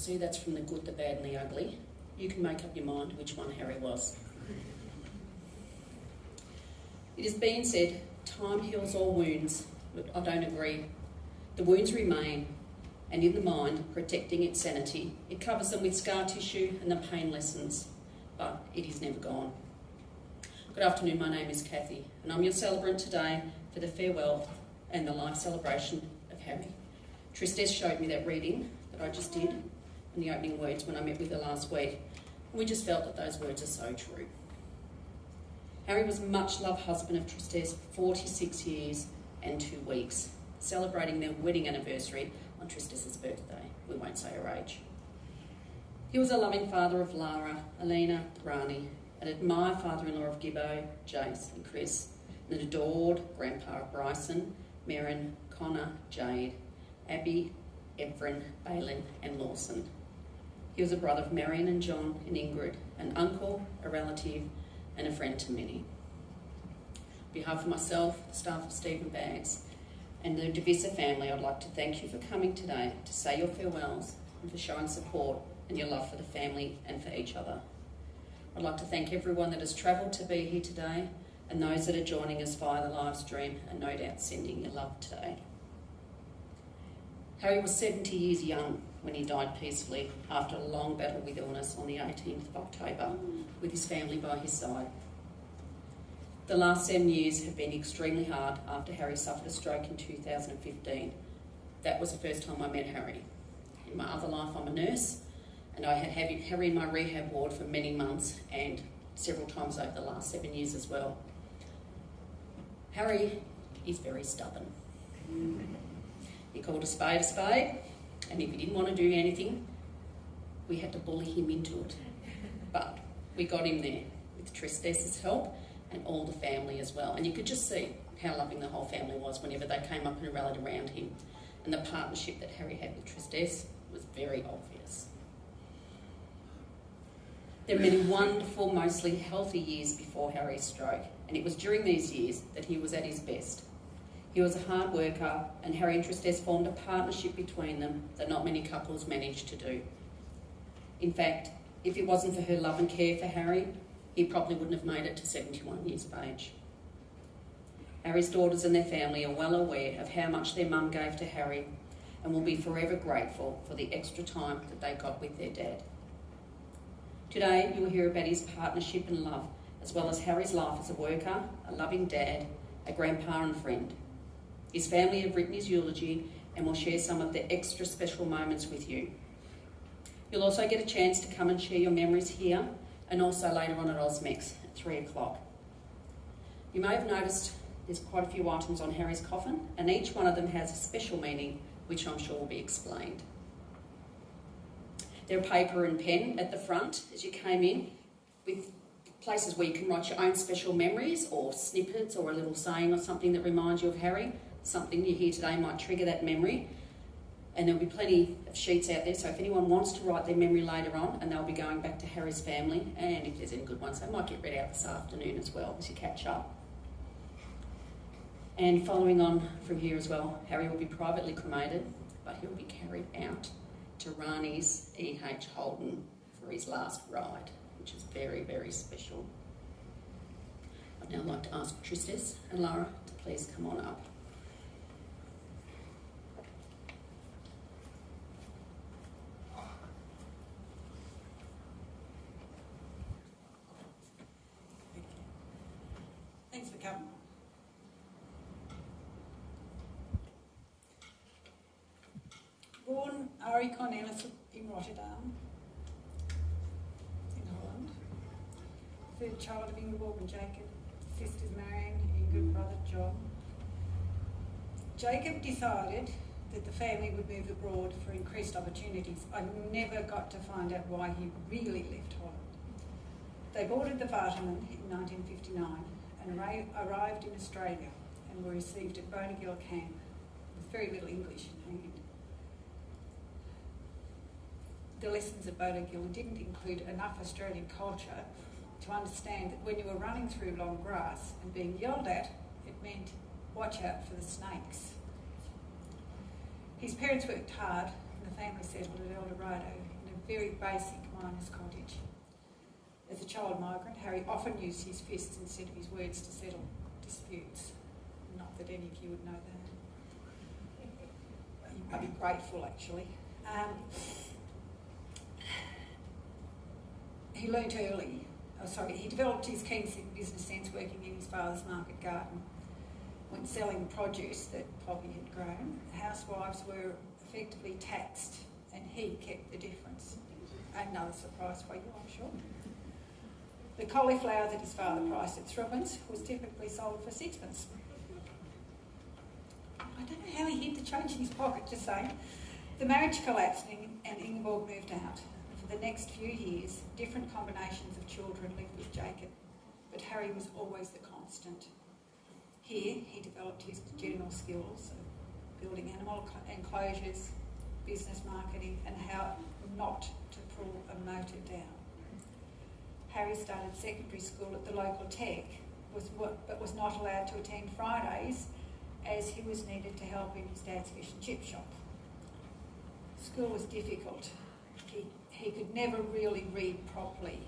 see that's from the good, the bad and the ugly. You can make up your mind which one Harry was. It has been said, time heals all wounds, but I don't agree. The wounds remain, and in the mind, protecting its sanity. It covers them with scar tissue and the pain lessens, but it is never gone. Good afternoon, my name is Kathy, and I'm your celebrant today for the farewell and the life celebration of Harry. Tristesse showed me that reading that I just did and the opening words when I met with her last week, and we just felt that those words are so true. Harry was much-loved husband of Tristesse for 46 years and 2 weeks, celebrating their wedding anniversary on Tristesse's birthday. We won't say her age. He was a loving father of Lara, Alina, Rani, an admired father-in-law of Gibbo, Jace and Chris, and an adored grandpa of Bryson, Merrin, Connor, Jade, Abby, Evren, Balin and Lawson. He was a brother of Marion and John and Ingrid, an uncle, a relative and a friend to many. On behalf of myself, the staff of Stephen Bags and the De Visser family, I'd like to thank you for coming today to say your farewells and for showing support and your love for the family and for each other. I'd like to thank everyone that has travelled to be here today and those that are joining us via the live stream and no doubt sending your love today. Harry was 70 years young when he died peacefully after a long battle with illness on the 18th of October with his family by his side. The last 7 years have been extremely hard after Harry suffered a stroke in 2015. That was the first time I met Harry. In my other life, I'm a nurse, and I had Harry in my rehab ward for many months and several times over the last 7 years as well. Harry is very stubborn. He called a spade, and if he didn't want to do anything, we had to bully him into it. But we got him there with Tristesse's help and all the family as well. And you could just see how loving the whole family was whenever they came up and rallied around him. And the partnership that Harry had with Tristesse was very obvious. There were many wonderful, mostly healthy years before Harry's stroke, and it was during these years that he was at his best. He was a hard worker, and Harry and Tristesse formed a partnership between them that not many couples manage to do. In fact, if it wasn't for her love and care for Harry, he probably wouldn't have made it to 71 years of age. Harry's daughters and their family are well aware of how much their mum gave to Harry and will be forever grateful for the extra time that they got with their dad. Today, you will hear about his partnership and love, as well as Harry's life as a worker, a loving dad, a grandpa and friend. His family have written his eulogy and will share some of the extra special moments with you. You'll also get a chance to come and share your memories here and also later on at Osmex at 3 o'clock. You may have noticed there's quite a few items on Harry's coffin, and each one of them has a special meaning, which I'm sure will be explained. There are paper and pen at the front as you came in, with places where you can write your own special memories or snippets or a little saying or something that reminds you of Harry. Something you hear today might trigger that memory. And there'll be plenty of sheets out there, so if anyone wants to write their memory later on, and they'll be going back to Harry's family, and if there's any good ones, they might get read out this afternoon as well as you catch up. And following on from here as well, Harry will be privately cremated, but he'll be carried out to Rani's E.H. Holden for his last ride, which is very, very special. I'd now like to ask Tristesse and Lara to please come on up. Thanks for coming. Born Arie Cornelis in Rotterdam, in Holland. Third child of Ingeborg and Jacob, sisters Marion, Ingrid, brother John. Jacob decided that the family would move abroad for increased opportunities. I never got to find out why he really left Holland. They boarded the Vartaman in 1959 and arrived in Australia and were received at Bairnsdale camp with very little English in hand. The lessons at Bairnsdale didn't include enough Australian culture to understand that when you were running through long grass and being yelled at, it meant watch out for the snakes. His parents worked hard and the family settled at El Dorado very basic miner's cottage. As a child migrant, Harry often used his fists instead of his words to settle disputes. Not that any of you would know that. I'd be grateful, actually. He learnt early, he developed his keen business sense working in his father's market garden. When selling produce that Poppy had grown, housewives were effectively taxed and he kept the difference. Another surprise for you, I'm sure. The cauliflower that his father priced at threepence was typically sold for sixpence. I don't know how he hid the change in his pocket, just saying. The marriage collapsed and Ingeborg moved out. For the next few years, different combinations of children lived with Jacob, but Harry was always the constant. Here, he developed his general skills of building animal enclosures, business marketing, and how not to pull a motor down. Harry started secondary school at the local tech, but was not allowed to attend Fridays as he was needed to help in his dad's fish and chip shop. School was difficult. He could never really read properly.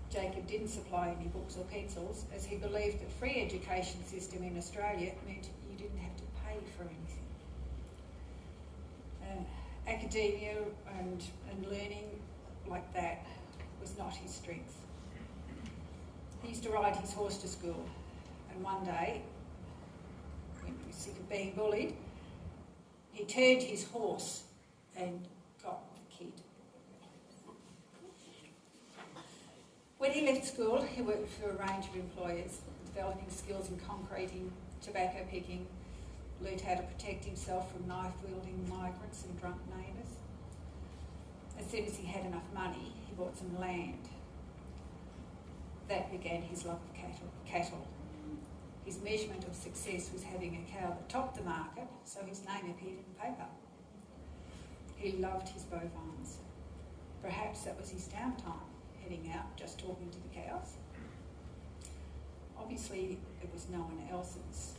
Jacob didn't supply any books or pencils, as he believed the free education system in Australia meant you didn't have to pay for anything. Academia and learning like that was not his strength. He used to ride his horse to school, and one day, when he was sick of being bullied, he turned his horse and got the kid. When he left school, he worked for a range of employers, developing skills in concreting, tobacco picking, learned how to protect himself from knife-wielding migrants and drunk neighbours. As soon as he had enough money, he bought some land. That began his love of cattle. His measurement of success was having a cow that topped the market, so his name appeared in the paper. He loved his bovines. Perhaps that was his downtime, heading out, just talking to the cows. Obviously, it was no one else's.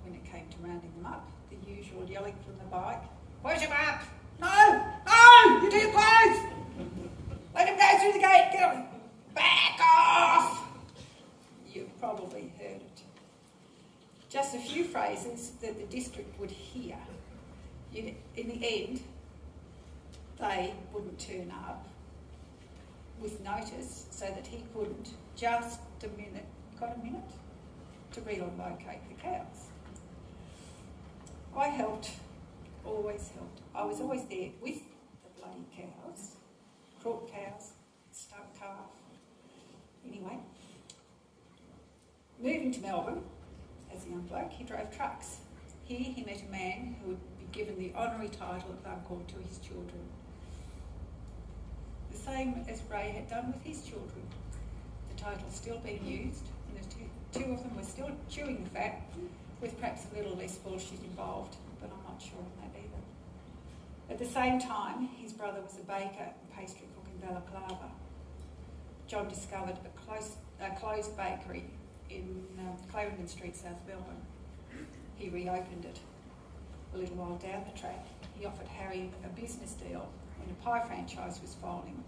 When it came to rounding them up, the usual yelling from the bike, "Push him up! No! No! You're too close! Let him go through the gate! Get him! Back off!" You've probably heard it. Just a few phrases that the district would hear. In the end, they wouldn't turn up with notice so that he couldn't, just a minute, got a minute, to relocate the cows. I helped, always helped. I was always there with the bloody cows, crook cows, stuck calf. Anyway, moving to Melbourne as a young bloke, he drove trucks. Here he met a man who would be given the honorary title of uncle to his children. The same as Ray had done with his children. The title's still being used, and the two of them were still chewing the fat, with perhaps a little less bullshit involved, but I'm not sure on that either. At the same time, his brother was a baker and pastry cook in Balaclava. John discovered a closed bakery in Clarendon Street, South Melbourne. He reopened it. A little while down the track, he offered Harry a business deal when a pie franchise was folding.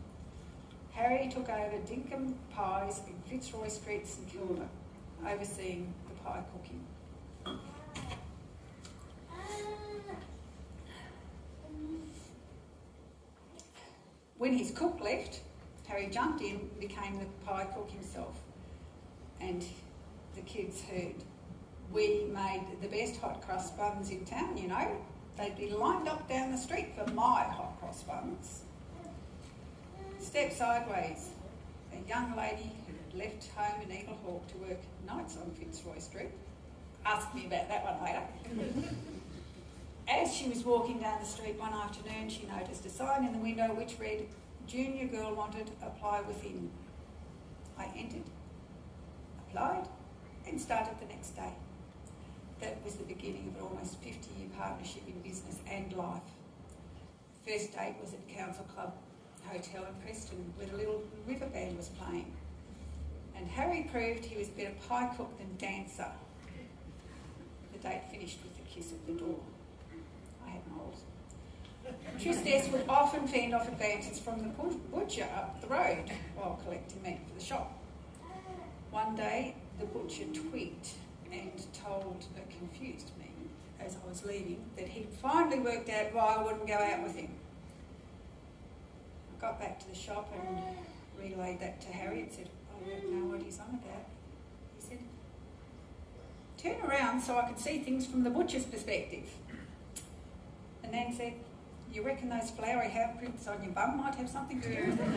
Harry took over Dinkum Pies in Fitzroy Streets in Kilda, overseeing the pie cooking. When his cook left, Harry jumped in and became the pie cook himself. And the kids heard, we made the best hot cross buns in town, you know. They'd be lined up down the street for my hot cross buns. Step sideways. A young lady who had left home in Eagle Hawk to work nights on Fitzroy Street. Ask me about that one later. As she was walking down the street one afternoon, she noticed a sign in the window which read, "Junior girl wanted, apply within." I entered, applied, and started the next day. That was the beginning of an almost 50-year partnership in business and life. The first date was at Council Club Hotel in Preston, where the little river band was playing. And Harry proved he was a better pie cook than dancer. The date finished with a kiss at the door. I had moles. Tristesse would often fend off advances from the butcher up the road while collecting meat for the shop. One day, the butcher twigged and told a confused me, as I was leaving, that he'd finally worked out why I wouldn't go out with him. I got back to the shop and relayed that to Harry and said, I don't know what he's on about. He said, turn around so I can see things from the butcher's perspective. And Nan said, you reckon those flowery handprints on your bum might have something to do with it?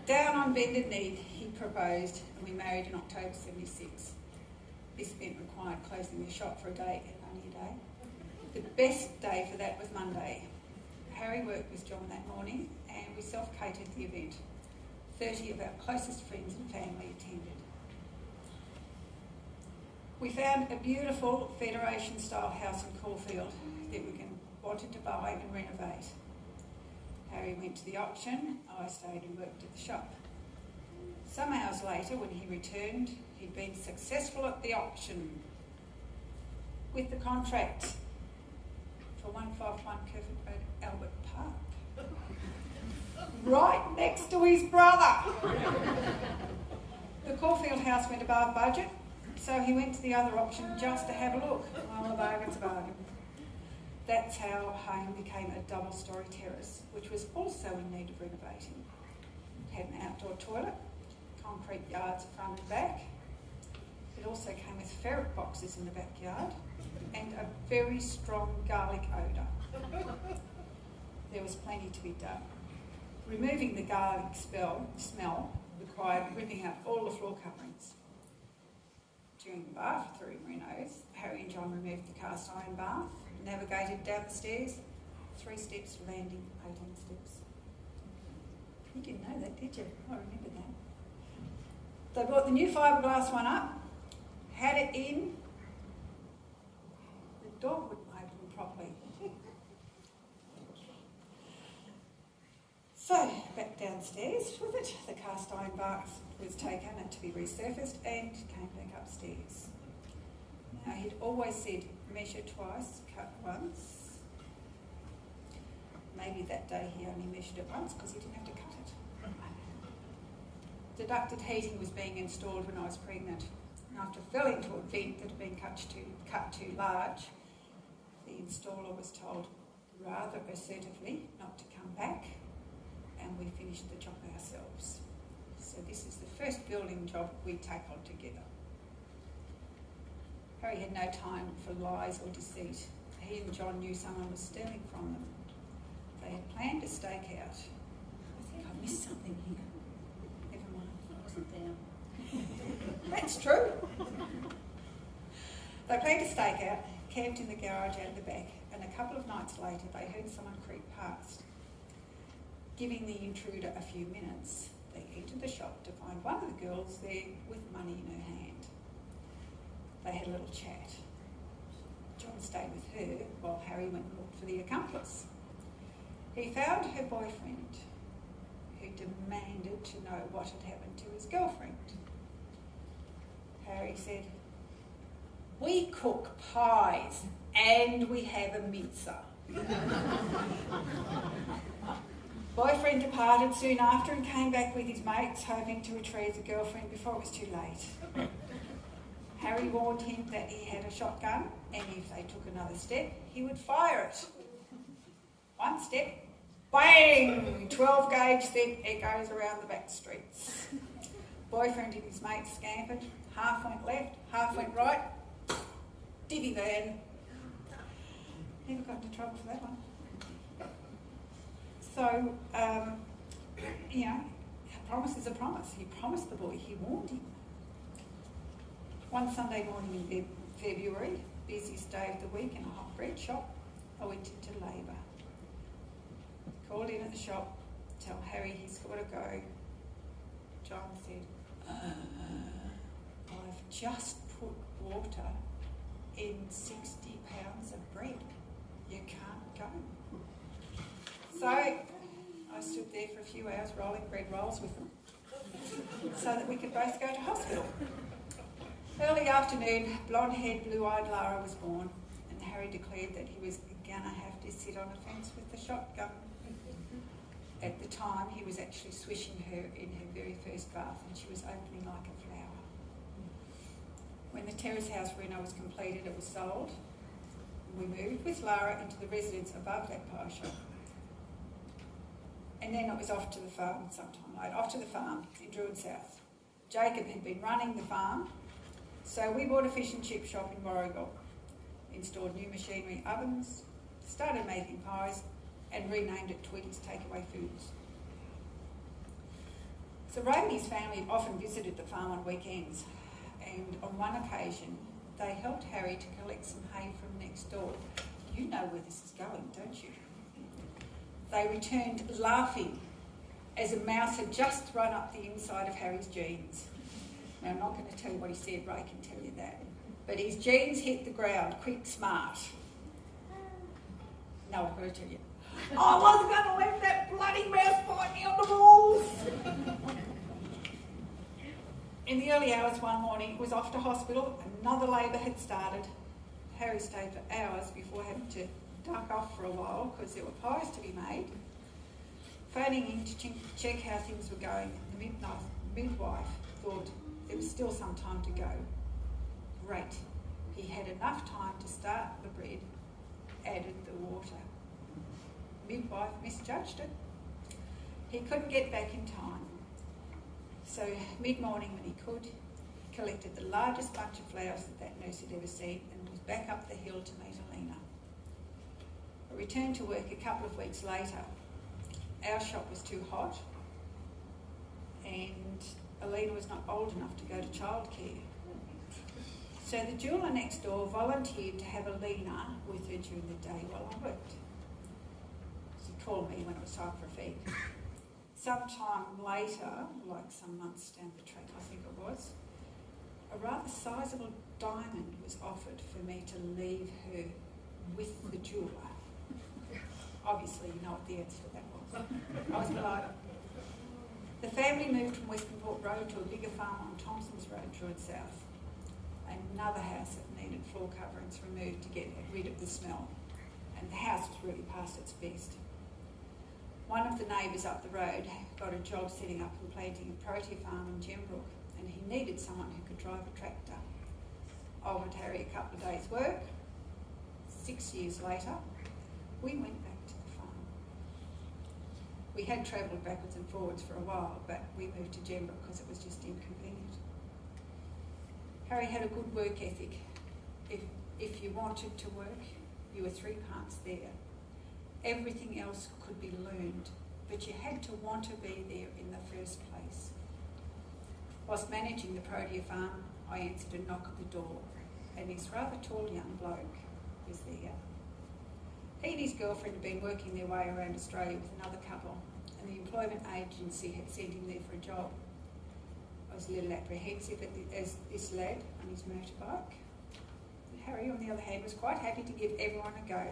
Down on bended knee, he proposed, and we married in October 76. This event required closing the shop for a day and only a day. The best day for that was Monday. Harry worked with John that morning, and we self-catered the event. 30 of our closest friends and family attended. We found a beautiful Federation-style house in Caulfield that we wanted to buy and renovate. Harry went to the auction, I stayed and worked at the shop. Some hours later, when he returned, he'd been successful at the auction with the contract for 151 Kerford Road, Albert Park. Right next to his brother. The Caulfield house went above budget, so he went to the other auction just to have a look. Well, a bargain's a bargain. That's how home became a double-storey terrace, which was also in need of renovating. It had an outdoor toilet, concrete yards front and back. It also came with ferret boxes in the backyard and a very strong garlic odour. There was plenty to be done. Removing the garlic smell required ripping out all the floor coverings. During the bathroom renos, Harry and John removed the cast iron bath, navigated down the stairs, 3 steps landing, 18 steps. You didn't know that, did you? I remember that. They brought the new fiberglass one up, had it in. The dog wouldn't open properly. So, back downstairs with it. The cast iron bath was taken and to be resurfaced and came back upstairs. Now, he'd always said, measure twice, cut once. Maybe that day he only measured it once because he didn't have to cut it. Deducted heating was being installed when I was pregnant. And after fell into a vent that had been cut too large, the installer was told rather assertively not to come back, and we finished the job ourselves. So this is the first building job we take on together. Harry had no time for lies or deceit. He and John knew someone was stealing from them. They had planned a stakeout. I think I missed something here. Never mind. I wasn't there. That's true. They planned a stakeout, camped in the garage out the back, and a couple of nights later they heard someone creep past. Giving the intruder a few minutes, they entered the shop to find one of the girls there with money in her hand. They had a little chat. John stayed with her while Harry went and looked for the accomplice. He found her boyfriend, who demanded to know what had happened to his girlfriend. Harry said, "We cook pies and we have a mincer." Boyfriend departed soon after and came back with his mates, hoping to retrieve the girlfriend before it was too late. Harry warned him that he had a shotgun, and if they took another step, he would fire it. One step, bang! 12 gauge sent echoes around the back streets. Boyfriend and his mates scampered. Half went left, half went right. Divvy van. Never got into trouble for that one. So, a promise is a promise. He promised the boy, he warned him. One Sunday morning in February, busiest day of the week in a hot bread shop, I went into labour. Called in at the shop, tell Harry he's got to go. John said, I've just put water in 60 pounds of bread. You can't go. So I stood there for a few hours rolling bread rolls with them so that we could both go to hospital. Early afternoon, blonde-haired, blue-eyed Lara was born, and Harry declared that he was gonna have to sit on a fence with the shotgun. At the time, he was actually swishing her in her very first bath, and she was opening like a flower. When the terrace house reno was completed, it was sold. We moved with Lara into the residence above that pie shop. And then it was off to the farm sometime later, off to the farm in Druid South. Jacob had been running the farm, so we bought a fish and chip shop in Warragul, installed new machinery ovens, started making pies, and renamed it Twiggy's Takeaway Foods. So Ray and his family often visited the farm on weekends, and on one occasion they helped Harry to collect some hay from next door. You know where this is going, don't you? They returned laughing as a mouse had just run up the inside of Harry's jeans. Now, I'm not going to tell you what he said, Ray can tell you that. But his jeans hit the ground, quick, smart. No, I've got to tell you. I wasn't going to let that bloody mouse bite me on the balls. In the early hours one morning, it was off to hospital. Another labour had started. Harry stayed for hours before having to duck off for a while because there were pies to be made. Phoning in to check how things were going, the midwife thought there was still some time to go. Great. He had enough time to start the bread, added the water. Midwife misjudged it. He couldn't get back in time. So mid-morning when he could, he collected the largest bunch of flowers that nurse had ever seen and was back up the hill to meet Alina. I returned to work a couple of weeks later. Our shop was too hot and Alina was not old enough to go to childcare. So the jeweller next door volunteered to have Alina with her during the day while I worked. She called me when it was time for a feed. Sometime later, like some months down the track I think it was, a rather sizable diamond was offered for me to leave her with the jeweller. Obviously you know what the answer to that was. I was delighted. The family moved from Western Port Road to a bigger farm on Thompson's Road, Druid South. Another house that needed floor coverings removed to get rid of the smell, and the house was really past its best. One of the neighbours up the road got a job setting up and planting a protea farm in Gembrook, and he needed someone who could drive a tractor. Offered Harry a couple of days' work. 6 years later, we went back to the farm. We had travelled backwards and forwards for a while, but we moved to Gembrook because it was just inconvenient. Harry had a good work ethic. If you wanted to work, you were 3 parts there. Everything else could be learned, but you had to want to be there in the first place. Whilst managing the protea farm, I answered a knock at the door, and this rather tall young bloke was there. He and his girlfriend had been working their way around Australia with another couple, and the employment agency had sent him there for a job. I was a little apprehensive as this lad on his motorbike. Harry, on the other hand, was quite happy to give everyone a go.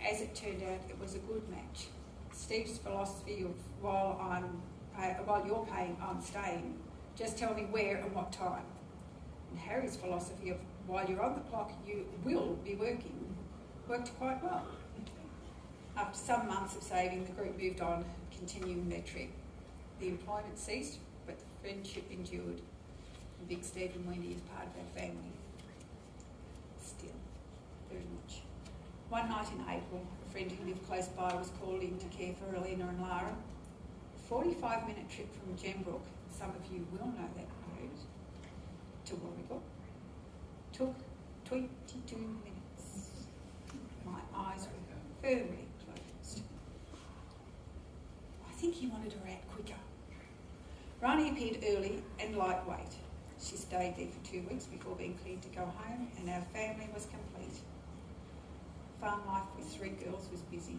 As it turned out, it was a good match. Steve's philosophy of while you're paying, I'm staying. Just tell me where and what time. And Harry's philosophy of while you're on the clock, you will be working, worked quite well. After some months of saving, the group moved on, continuing their trip. The employment ceased, but the friendship endured. And Big Steve and Wendy is part of our family. Still, very much. One night in April, a friend who lived close by was called in to care for Alina and Lara. A 45-minute trip from Gembrook, some of you will know that road, to Warragul, took 22 minutes. My eyes were firmly closed. I think he wanted her out quicker. Rani appeared early and lightweight. She stayed there for 2 weeks before being cleared to go home, and our family was complete. Farm life with 3 girls was busy.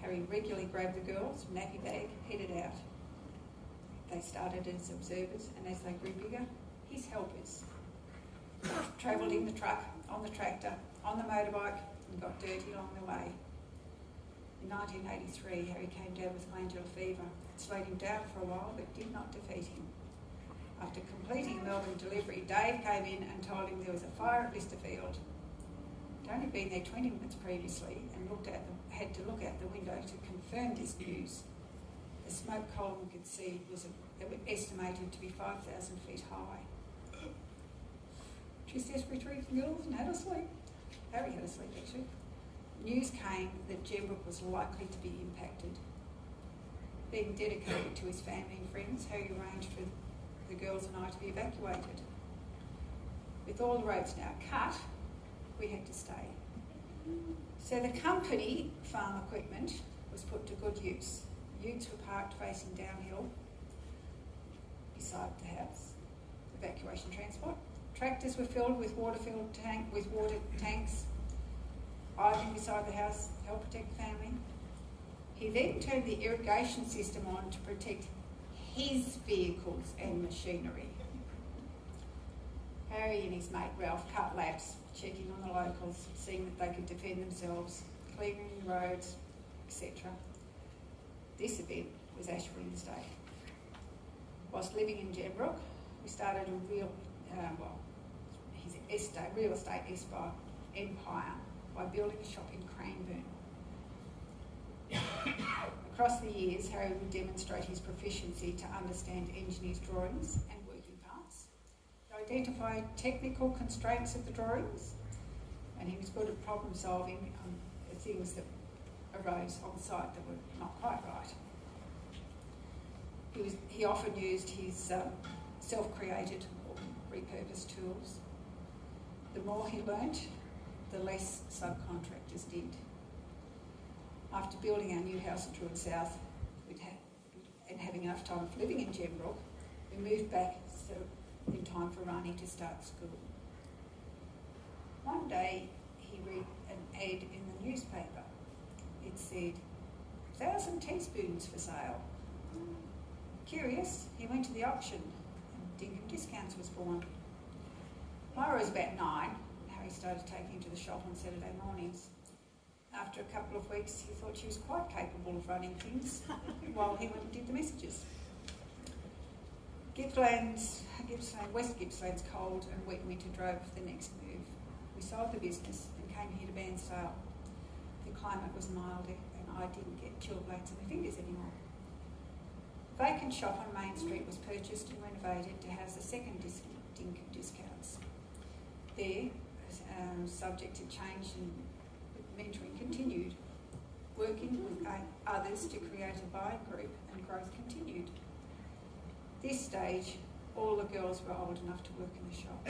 Harry regularly grabbed the girls, nappy bag, headed out. They started as observers, and as they grew bigger, his helpers. Travelled in the truck, on the tractor, on the motorbike, and got dirty along the way. In 1983, Harry came down with glandular fever. It slowed him down for a while, but did not defeat him. After completing a Melbourne delivery, Dave came in and told him there was a fire at Listerfield. I'd only been there 20 minutes previously and had to look out the window to confirm this news. The smoke column we could see was estimated to be 5,000 feet high. She was desperate to reach the girls and had a sleep. Harry had a sleep actually. News came that Gembrook was likely to be impacted. Being dedicated to his family and friends, Harry arranged for the girls and I to be evacuated. With all the roads now cut, we had to stay. So the company farm equipment was put to good use. Utes were parked facing downhill beside the house, evacuation transport. Tractors were filled with water tanks, idling beside the house to help protect the family. He then turned the irrigation system on to protect his vehicles and machinery. Harry and his mate Ralph cut laps, checking on the locals, seeing that they could defend themselves, clearing the roads, etc. This event was Ash Wednesday. Whilst living in Gembrook, we started a real estate empire by building a shop in Cranbourne. Across the years, Harry would demonstrate his proficiency to understand engineers' drawings and working parts, to identify technical constraints of the drawings, and he was good at problem solving on things that arose on site that were not quite right. He often used his self-created or repurposed tools. The more he learnt, the less subcontractors did. After building our new house in Druid South and having enough time of living in Gembrook, we moved back in time for Rani to start school. One day he read an ad in the newspaper. It said, 1,000 teaspoons for sale. Curious, he went to the auction and Dinkum Discounts was born. Myra was about 9 and Harry started taking her to the shop on Saturday mornings. After a couple of weeks, he thought she was quite capable of running things while he went and did the messages. West Gippsland's cold and wet winter drove the next move. We sold the business and came here to Bairnsdale. The climate was milder and I didn't get chilblains in my fingers anymore. A vacant shop on Main Street was purchased and renovated to house the second Dinkum Discounts. There, subject to change and mentoring continued. Working with others to create a buying group and growth continued. This stage, all the girls were old enough to work in the shop,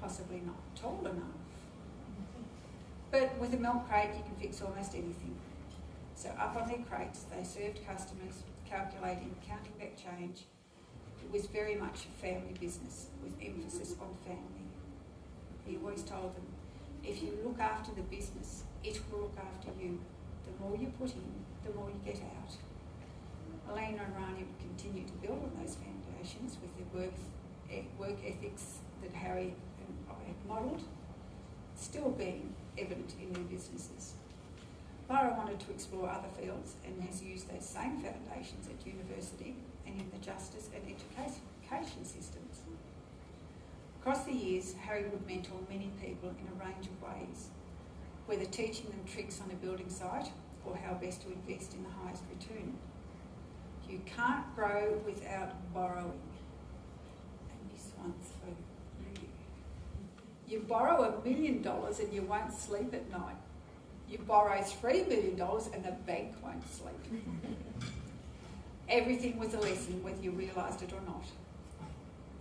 possibly not tall enough. But with a milk crate, you can fix almost anything. So up on their crates, they served customers, calculating, counting back change. It was very much a family business with emphasis on family. He always told them, if you look after the business, it will look after you. The more you put in, the more you get out. Elena and Rani would continue to build on those foundations with their work ethics that Harry and I had modelled, still being evident in their businesses. Myra wanted to explore other fields and has used those same foundations at university and in the justice and education systems. Across the years, Harry would mentor many people in a range of ways, whether teaching them tricks on a building site or how best to invest in the highest return. You can't grow without borrowing. And this one's for you. You borrow $1 million and you won't sleep at night. You borrow $3 million and the bank won't sleep. Everything was a lesson, whether you realised it or not.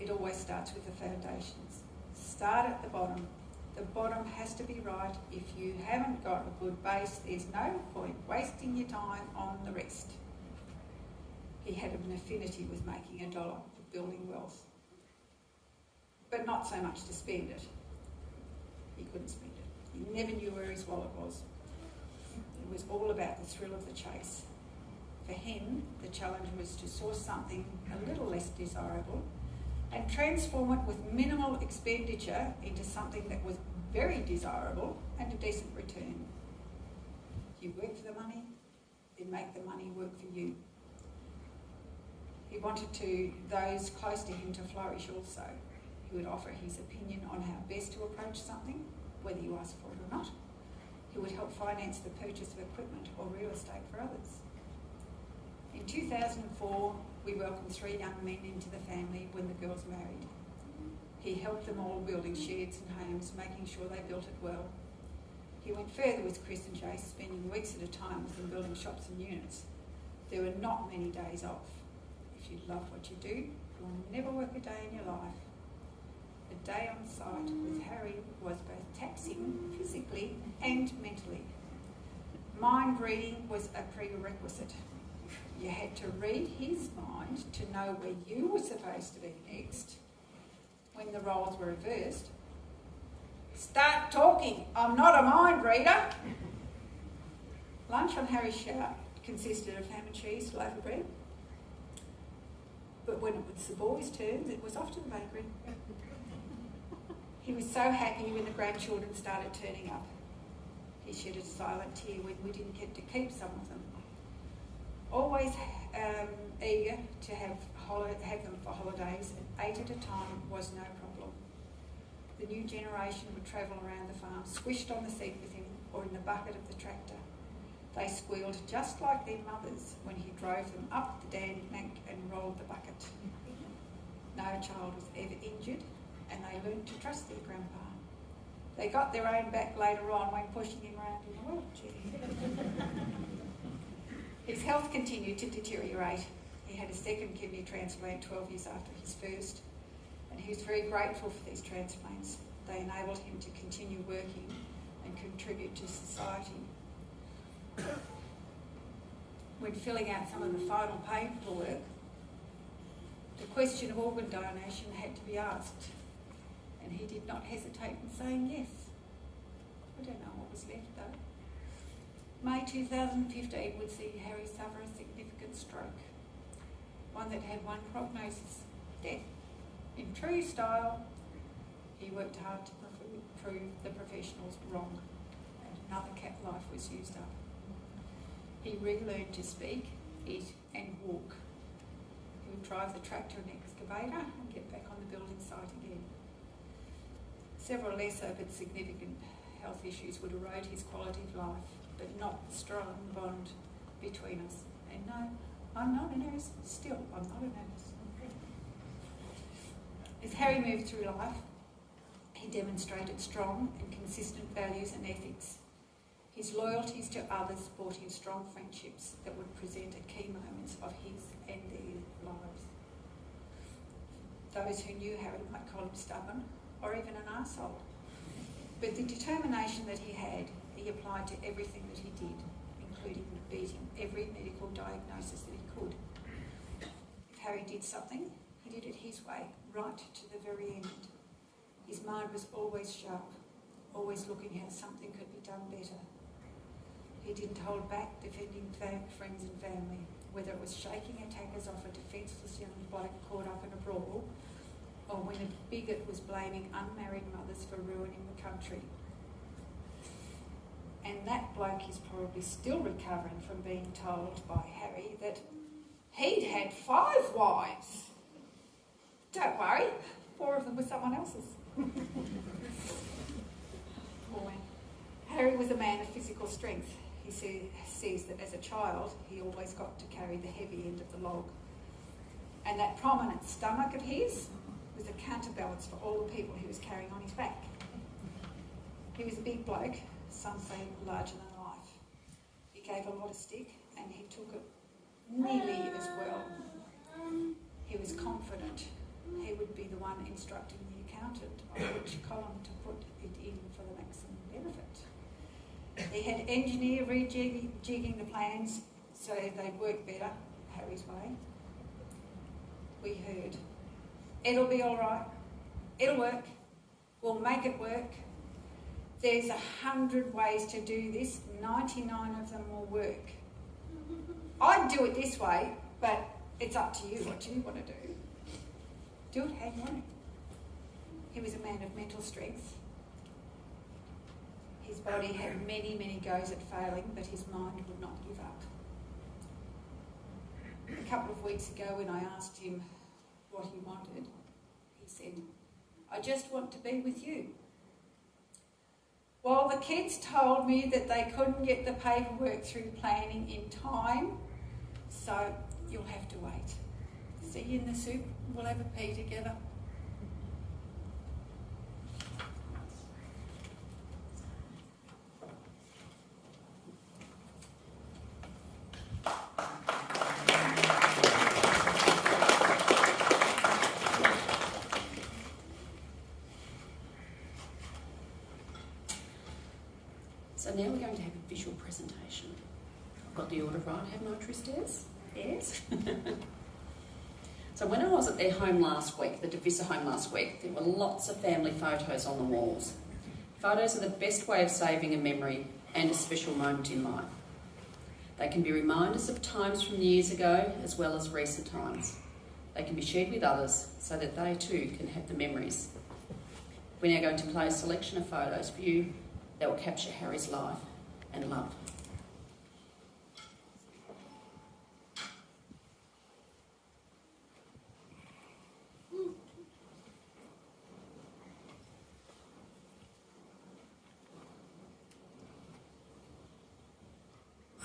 It always starts with the foundations. Start at the bottom. The bottom has to be right. If you haven't got a good base, there's no point wasting your time on the rest. He had an affinity with making $1 for building wealth, but not so much to spend it. He couldn't spend it. He never knew where his wallet was. It was all about the thrill of the chase. For him, the challenge was to source something a little less desirable and transform it with minimal expenditure into something that was very desirable and a decent return. You work for the money, then make the money work for you. He wanted those close to him to flourish also. He would offer his opinion on how best to approach something, whether you ask for it or not. He would help finance the purchase of equipment or real estate for others. In 2004, we welcomed 3 young men into the family when the girls married. He helped them all building sheds and homes, making sure they built it well. He went further with Chris and Jace, spending weeks at a time with them building shops and units. There were not many days off. If you love what you do, you will never work a day in your life. A day on site with Harry was both taxing physically and mentally. Mind reading was a prerequisite. You had to read his mind to know where you were supposed to be next. When the roles were reversed, start talking, I'm not a mind reader. Lunch on Harry's shout consisted of ham and cheese, loaf of bread. But when it was the boys' turns, it was off to the bakery. He was so happy when the grandchildren started turning up. He shed a silent tear when we didn't get to keep some of them. Always eager to have them for holidays, 8 at a time was no problem. The new generation would travel around the farm, squished on the seat with him or in the bucket of the tractor. They squealed just like their mothers when he drove them up the damn bank and rolled the bucket. No child was ever injured, and they learned to trust their grandpa. They got their own back later on when pushing him around in the wheelchair. His health continued to deteriorate. He had a second kidney transplant 12 years after his first, and he was very grateful for these transplants. They enabled him to continue working and contribute to society. When filling out some of the final paperwork, the question of organ donation had to be asked, and he did not hesitate in saying yes. I don't know what was left though. May 2015 would see Harry suffer a significant stroke, one that had one prognosis, death. In true style, he worked hard to prove the professionals wrong, and another cat life was used up. He relearned to speak, eat and walk. He would drive the tractor and excavator and get back on the building site again. Several lesser but significant health issues would erode his quality of life, but not the strong bond between us. And no, I'm not a nurse. Still, I'm not a nurse. As Harry moved through life, he demonstrated strong and consistent values and ethics. His loyalties to others brought him strong friendships that would present at key moments of his and their lives. Those who knew Harry might call him stubborn or even an arsehole. But the determination that he had, he applied to everything that he did, including beating every medical diagnosis that he could. If Harry did something, he did it his way, right to the very end. His mind was always sharp, always looking how something could be done better. He didn't hold back defending friends and family, whether it was shaking attackers off a defenceless young bloke caught up in a brawl, or when a bigot was blaming unmarried mothers for ruining the country. And that bloke is probably still recovering from being told by Harry that he'd had 5 wives. Don't worry, 4 of them were someone else's. Poor man. Harry was a man of physical strength. He says that as a child, he always got to carry the heavy end of the log. And that prominent stomach of his was a counterbalance for all the people he was carrying on his back. He was a big bloke, some say larger than life. He gave a lot of stick and he took it nearly as well. He was confident he would be the one instructing the accountant on which column to put it in for the maximum benefit. He had engineer rejigging the plans so they'd work better, Harry's way. We heard, it'll be all right, it'll work, we'll make it work. There's 100 ways to do this, 99 of them will work. I'd do it this way, but it's up to you what you want to do. Do it how you want it. He was a man of mental strength. His body had many, many goes at failing, but his mind would not give up. A couple of weeks ago when I asked him what he wanted, he said, I just want to be with you. Well, the kids told me that they couldn't get the paperwork through planning in time, so you'll have to wait. See you in the soup. We'll have a pea together. So now we're going to have a visual presentation. I've got the order right, haven't I, Tristez? Yes. So when I was at their home last week, the De Visser home last week, there were lots of family photos on the walls. Photos are the best way of saving a memory and a special moment in life. They can be reminders of times from years ago as well as recent times. They can be shared with others so that they too can have the memories. We're now going to play a selection of photos for you that will capture Harry's life and love.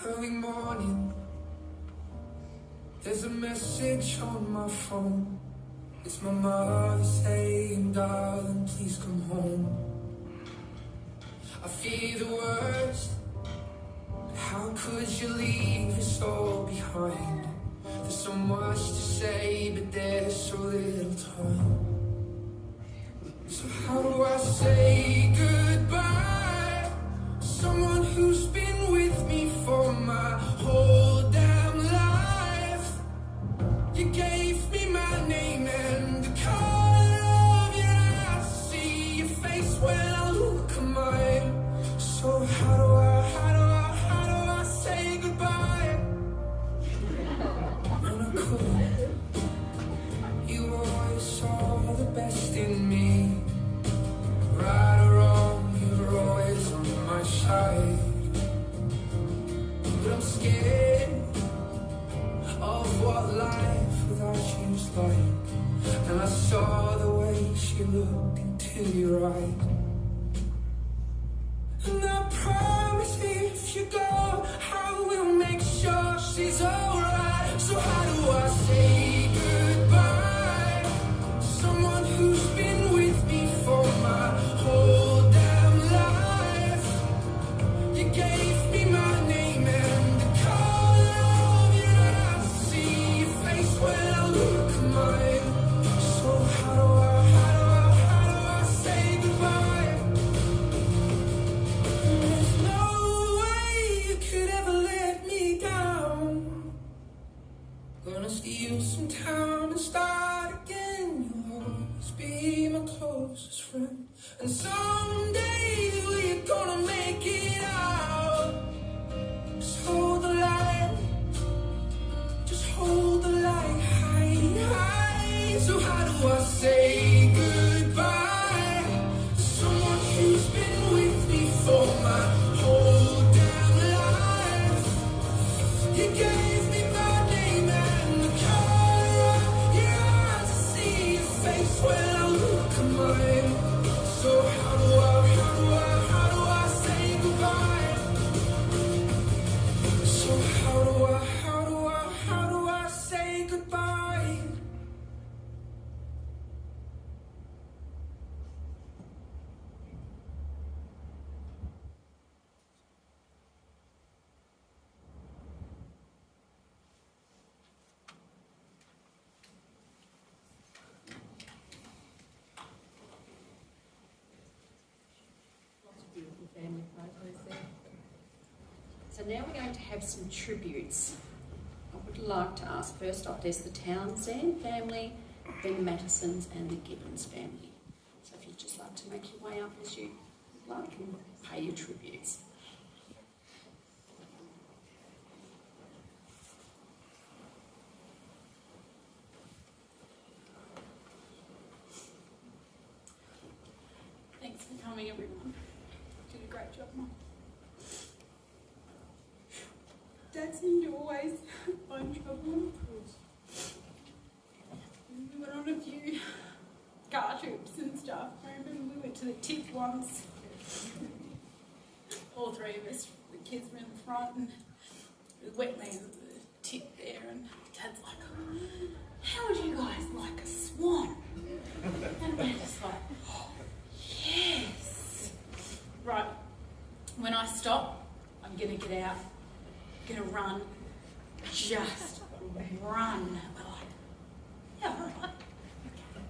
Early morning, there's a message on my phone. It's my mother saying, darling, please come home. I fear the worst. How could you leave us all behind? There's so much to say, but there's so little time. So how do I say goodbye to someone who's been with me for my whole damn life? You gave me my name and the color of your eyes. See your face when I look at mine. So how do I say goodbye? When I could, you always saw the best in me. Right or wrong, you were always on my side. But I'm scared of what life without you's like. And I saw the way she looked into your eyes. And I promise if you go, I will make sure she's alright. So how do I say goodbye to someone who's been with me for my whole damn life? You gave me my name and the color of your eyes. See your face when I look at mine. So how do I say goodbye? There's no way you could ever let me down. Gonna steal some time and start again. You'll always be my closest friend. And someday we're gonna make it out. Just hold the light. Just hold the light high, high. So how do I say goodbye to someone who's been with me for my whole damn life? You gave me my name and the color of your eyes. I see your face when I look at mine. So how do I say goodbye? So how do I say goodbye? Lots of beautiful family photos there. So now we're going to have some tributes. I would like to ask first off, there's the Townsend family, then the Mattisons and the Gibbons family. So if you'd just like to make your way up as you like and pay your tributes. Thanks for coming, everyone. Did a great job, Mum. Dad seemed to always find trouble. We went on a few car trips and stuff. I remember we went to the tip once. three of us, the kids were in the front, and the wetlands at the tip there, and Dad's like, how would you guys like a swan? And we're just like, oh, yes. Right, when I stop, I'm going to get out, going to run, just run. We're like, yeah, all right. Okay.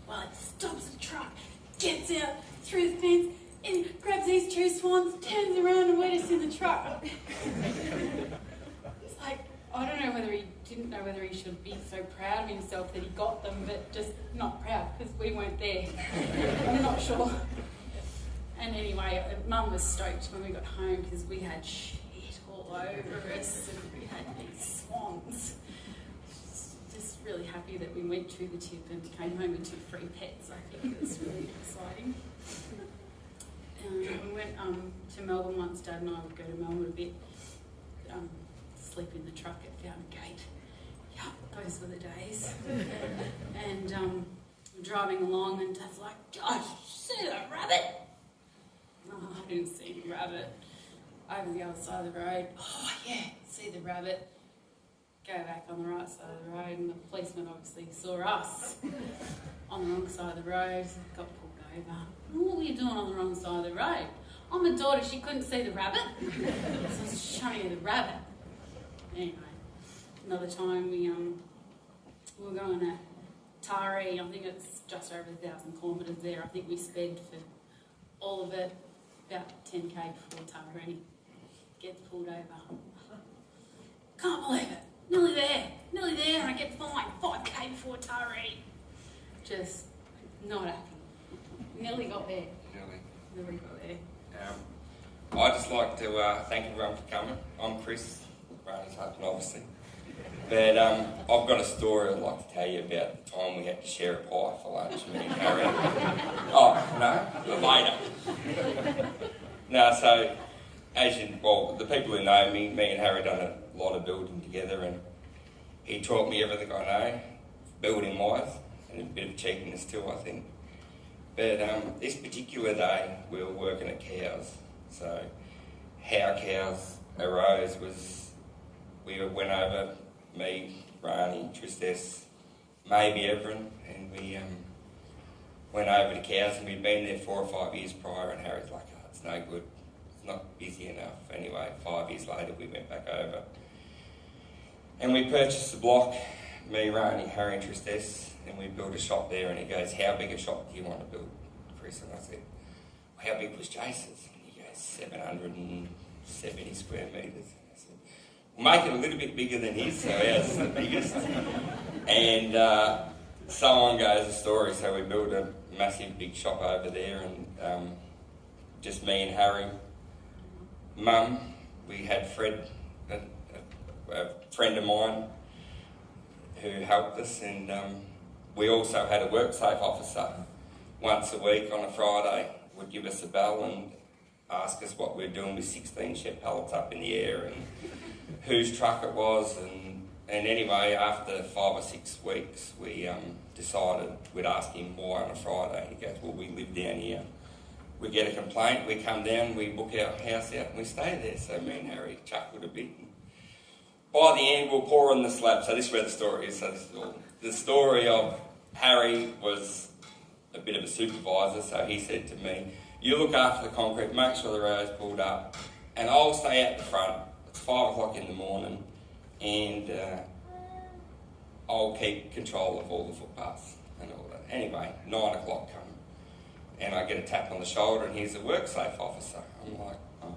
Well, it stops the truck, gets out through the fence, and grabs these two swans, turns around and we're just in the truck. It's like, I don't know whether he didn't know whether he should be so proud of himself that he got them, but just not proud because we weren't there. I'm not sure. And anyway, Mum was stoked when we got home because we had shit all over us and we had these swans. Just really happy that we went through the tip and came home with 2 free pets. I think it was really exciting. We went to Melbourne once. Dad and I would go to Melbourne a bit, sleep in the truck at Fountain Gate. Yep, those were the days. And we're driving along and Dad's like, Josh, see that rabbit? Oh, I didn't see the rabbit. Over the other side of the road. Oh yeah, see the rabbit. Go back on the right side of the road and the policeman obviously saw us on the wrong side of the road. Got pulled over. What were you doing on the wrong side of the road? I'm a daughter, she couldn't see the rabbit. So I was showing her the rabbit. Anyway, another time we were going to Taree. I think it's just over 1,000 kilometres there. I think we sped for all of it about 10k before Taree. Gets pulled over. Can't believe it. Nearly there, and I get fined 5k before Taree. Just not happy. Nearly got there. Nearly got there. I'd just like to thank everyone for coming. I'm Chris, Brandon's husband, obviously. But I've got a story I'd like to tell you about the time we had to share a pie for lunch, me and Harry. Oh, no? Later. No, so, the people who know me and Harry done a lot of building together, and he taught me everything I know, building-wise, and a bit of cheekiness too, I think. But this particular day, we were working at cows. So how cows arose was, we went over, me, Rani, Tristesse, maybe Everin, and we went over to cows, and we'd been there 4 or 5 years prior, and Harry's like, oh, it's no good, it's not busy enough. Anyway, 5 years later, we went back over. And we purchased the block, me, Rani, Harry and Tristesse, and we built a shop there, and he goes, how big a shop do you want to build, Chris? And I said, well, how big was Jason's? And he goes, 770 square metres. I said, we'll make it a little bit bigger than his, so ours is the biggest. And so on goes the story, so we built a massive big shop over there, and just me and Harry. Mum, we had Fred, a friend of mine, who helped us, and we also had a WorkSafe officer once a week on a Friday would give us a bell and ask us what we're doing with 16 shed pallets up in the air and whose truck it was, and anyway, after 5 or 6 weeks we decided we'd ask him why on a Friday. He goes, well, we live down here. We get a complaint, we come down, we book our house out and we stay there. So me and Harry chuckled a bit. By the end, we'll pour on the slab. So this is where the story is. So this is all. The story of Harry was a bit of a supervisor, so he said to me, you look after the concrete, make sure the road's pulled up, and I'll stay out the front. It's 5 o'clock in the morning, and I'll keep control of all the footpaths and all that. Anyway, 9 o'clock come, and I get a tap on the shoulder, and he's a WorkSafe officer. I'm like, oh.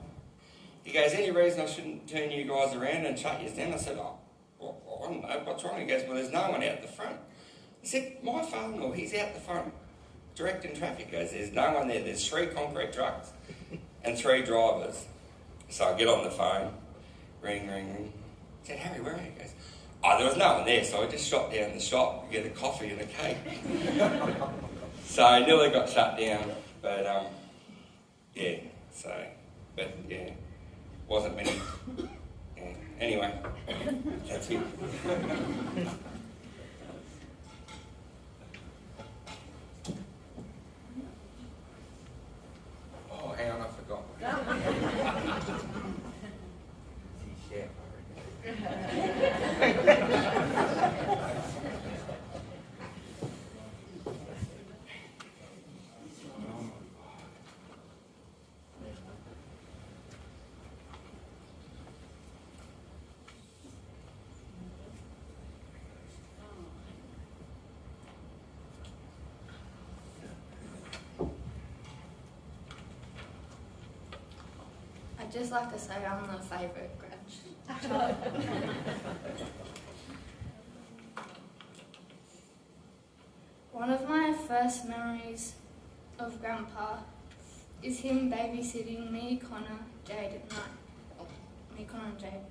He goes, any reason I shouldn't turn you guys around and shut you down? I said, oh, well, I don't know, what's wrong? He goes, well, there's no one out the front. I said, my father-in-law, he's out the front directing traffic. He goes, there's no one there. There's 3 concrete trucks and 3 drivers. So I get on the phone, ring. I said, Harry, where are you? He goes, oh, there was no one there, so I just shot down the shop to get a coffee and a cake. So I nearly got shut down, but wasn't many. Yeah. Anyway, that's it. Oh, hang on, I forgot. I'd just like to say I'm the favourite grandchild. One of my first memories of Grandpa is him babysitting me, Connor, Jade at night. Oh, me, Connor and Jade.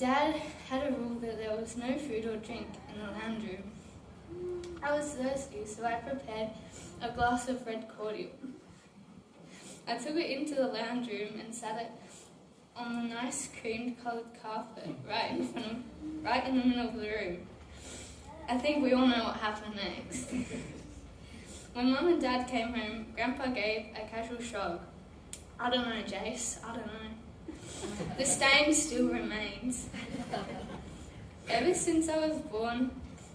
Dad had a rule that there was no food or drink in the lounge room. I was thirsty, so I prepared a glass of red cordial. I took it into the lounge room and sat it on the nice cream-coloured carpet right in the middle of the room. I think we all know what happened next. When Mum and Dad came home, Grandpa gave a casual shrug. I don't know, Jace, I don't know. The stain still remains. Ever since I was born,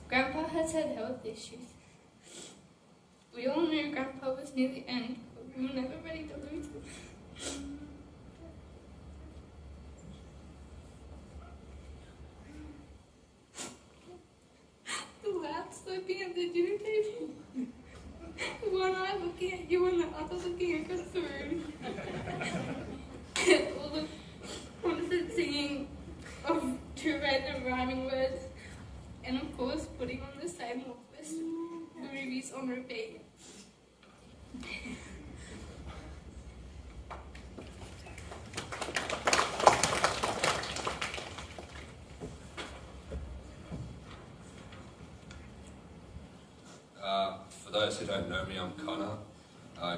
Grandpa has had health issues. We all knew Grandpa was near the end, but we were never ready to lose him. The loud sleeping at the dinner table. One eye looking at you and the other looking across the room. All the constant singing of two random rhyming words. And of course, putting on the same Western movies on repeat. For those who don't know me, I'm Connor,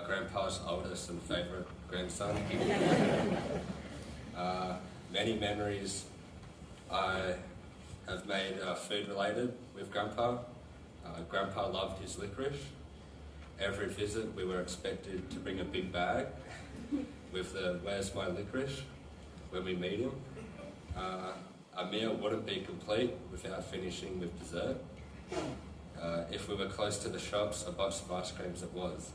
Grandpa's oldest and favourite grandson. Many memories I have made food related with Grandpa. Grandpa loved his licorice. Every visit we were expected to bring a big bag with the "where's my licorice" when we meet him. A meal wouldn't be complete without finishing with dessert. If we were close to the shops, a box of ice creams it was.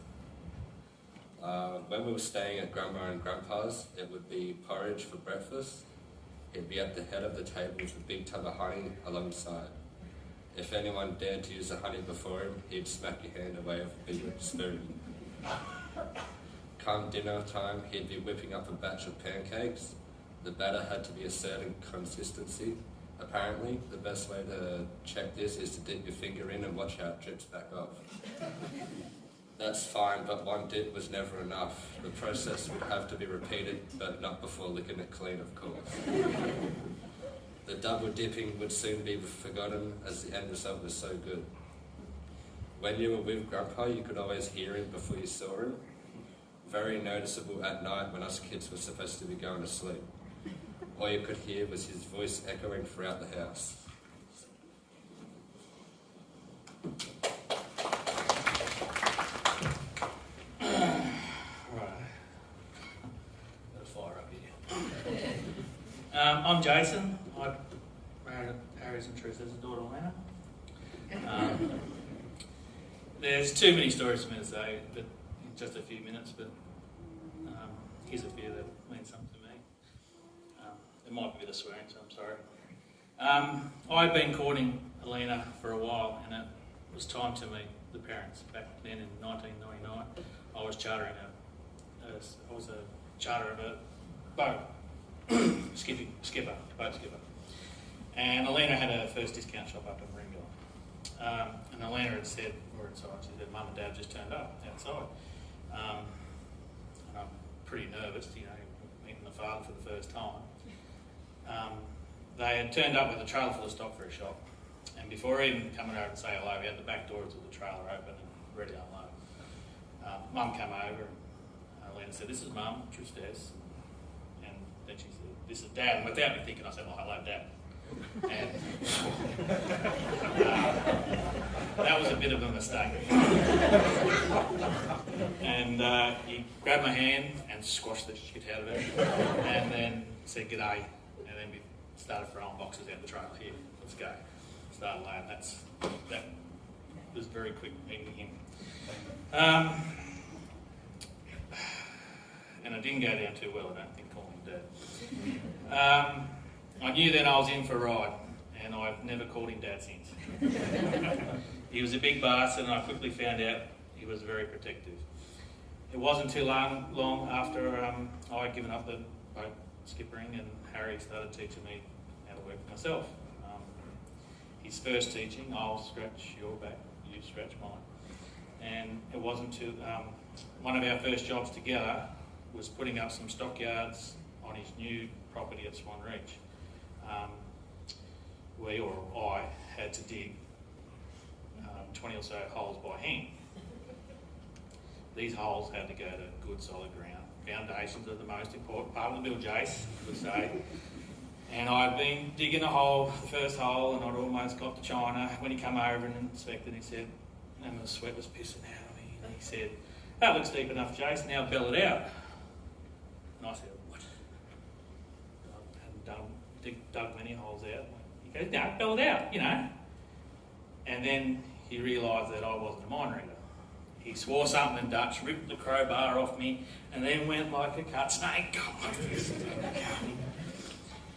When we were staying at Grandma and Grandpa's, it would be porridge for breakfast. He'd be at the head of the table with a big tub of honey alongside. If anyone dared to use the honey before him, he'd smack your hand away with a big spoon. Come dinner time, he'd be whipping up a batch of pancakes. The batter had to be a certain consistency. Apparently, the best way to check this is to dip your finger in and watch how it drips back off. That's fine, but one dip was never enough. The process would have to be repeated, but not before licking it clean, of course. The double dipping would soon be forgotten as the end result was so good. When you were with Grandpa, you could always hear him before you saw him. Very noticeable at night when us kids were supposed to be going to sleep. All you could hear was his voice echoing throughout the house. I'm Jason. I married Harry's and Teresa's daughter, Lana. There's too many stories for me to say, but in just a few minutes. But here's a few that mean something to me. It might be a bit of swearing, so I'm sorry. I'd been courting Alina for a while, and it was time to meet the parents. Back then in 1999, I was chartering a charter of a boat. boat skipper. And Alina had her first discount shop up in Bairnsdale. And Alina had said, she said, Mum and Dad just turned up outside. And I'm pretty nervous, meeting the father for the first time. They had turned up with a trailer full of stock for a shop. And before even coming over and say hello, we had the back door to the trailer open and ready to unload. Mum came over and Alina said, "This is Mum, Tristesse." And then she said, "This is Dad." And without me thinking, I said, "Oh, hello, Dad." And that was a bit of a mistake. And he grabbed my hand and squashed the shit out of it, and then said g'day, and then we started throwing boxes out the trailer. Here, let's go. Started laying. That was very quick meeting him. And it didn't go down too well, I don't think, calling him Dad. I knew then I was in for a ride, and I've never called him Dad since. He was a big bastard, and I quickly found out he was very protective. It wasn't too long after I had given up the boat skippering, and Harry started teaching me how to work for myself. His first teaching, I'll scratch your back, you scratch mine. And it wasn't too, one of our first jobs together was putting up some stockyards on his new property at Swan Reach. I had to dig 20 or so holes by hand. These holes had to go to good solid ground. Foundations are the most important part of the bill, Jace, I would say. And I'd been digging a hole, the first hole, and I'd almost got to China. When he came over and inspected, he said, and the sweat was pissing out of me, and he said, "That looks deep enough, Jace, now bell it out." And I said, "What?" I hadn't dug many holes out. He goes, "No, bell it out, you know." And then he realised that I wasn't a mind reader. He swore something in Dutch, ripped the crowbar off me, and then went like a cut snake.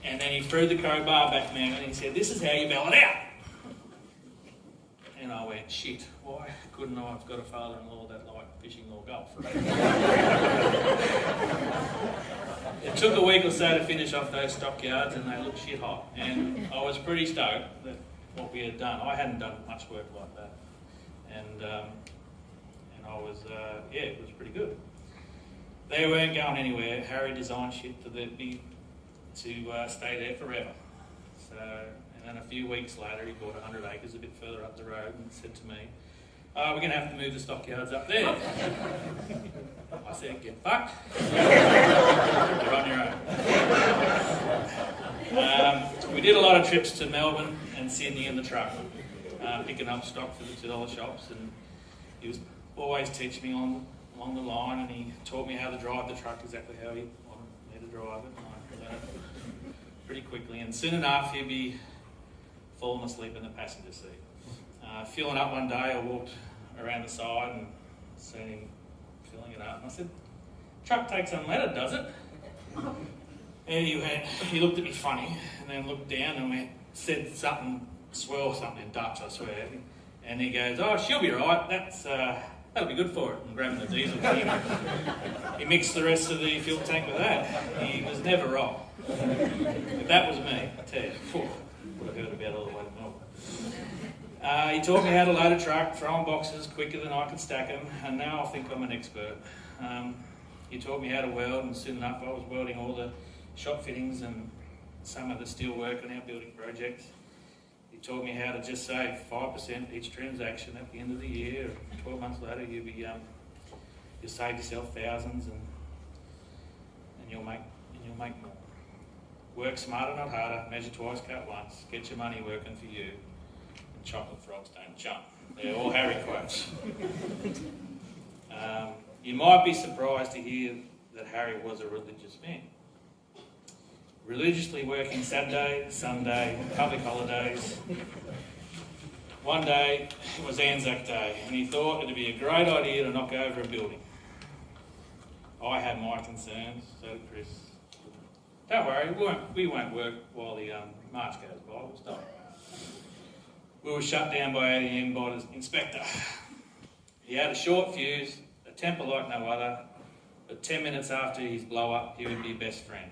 And then he threw the crowbar back at me and he said, "This is how you bell it out." And I went, "Shit, why couldn't I have got a father-in-law that liked fishing or golf?" It took a week or so to finish off those stockyards and they looked shit hot. And I was pretty stoked that what we had done. I hadn't done much work like that. And I was, it was pretty good. They weren't going anywhere. Harry designed shit to stay there forever. So, and then a few weeks later, he bought 100 acres a bit further up the road and said to me, "We're going to have to move the stockyards up there." I said, "Get fucked. You're on your own." We did a lot of trips to Melbourne and Sydney in the truck, picking up stock for the $2 shops, and he was always teaching me along the line, and he taught me how to drive the truck exactly how he wanted me to drive it. And I learned it pretty quickly, and soon enough he'd be falling asleep in the passenger seat. Filling up one day, I walked around the side and seen him filling it up, and I said, "Truck takes unleaded, does it?" And he looked at me funny, and then looked down and said something, swore something in Dutch, I swear, and he goes, "Oh, she'll be right, that'll be good for it," and grabbing the diesel can. He mixed the rest of the fuel tank with that. He was never wrong. But that was me, I tell you. Would have heard about all the way to Melbourne. He taught me how to load a truck, throw in boxes quicker than I could stack them, and now I think I'm an expert. He taught me how to weld, and soon enough I was welding all the shop fittings and some of the steel work on our building projects. He taught me how to just save 5% each transaction at the end of the year. 12 months later, you'll save yourself thousands, and you'll make more. Work smarter, not harder. Measure twice, cut once. Get your money working for you. And chocolate frogs don't jump. They're all Harry quotes. You might be surprised to hear that Harry was a religious man. Religiously working Saturday, Sunday, public holidays. One day, it was Anzac Day, and he thought it'd be a great idea to knock over a building. I had my concerns, so did Chris. "Don't worry, we won't work while the march goes by, we'll stop." We were shut down by 8 AM by the inspector. He had a short fuse, a temper like no other, but 10 minutes after his blow up, he would be best friend.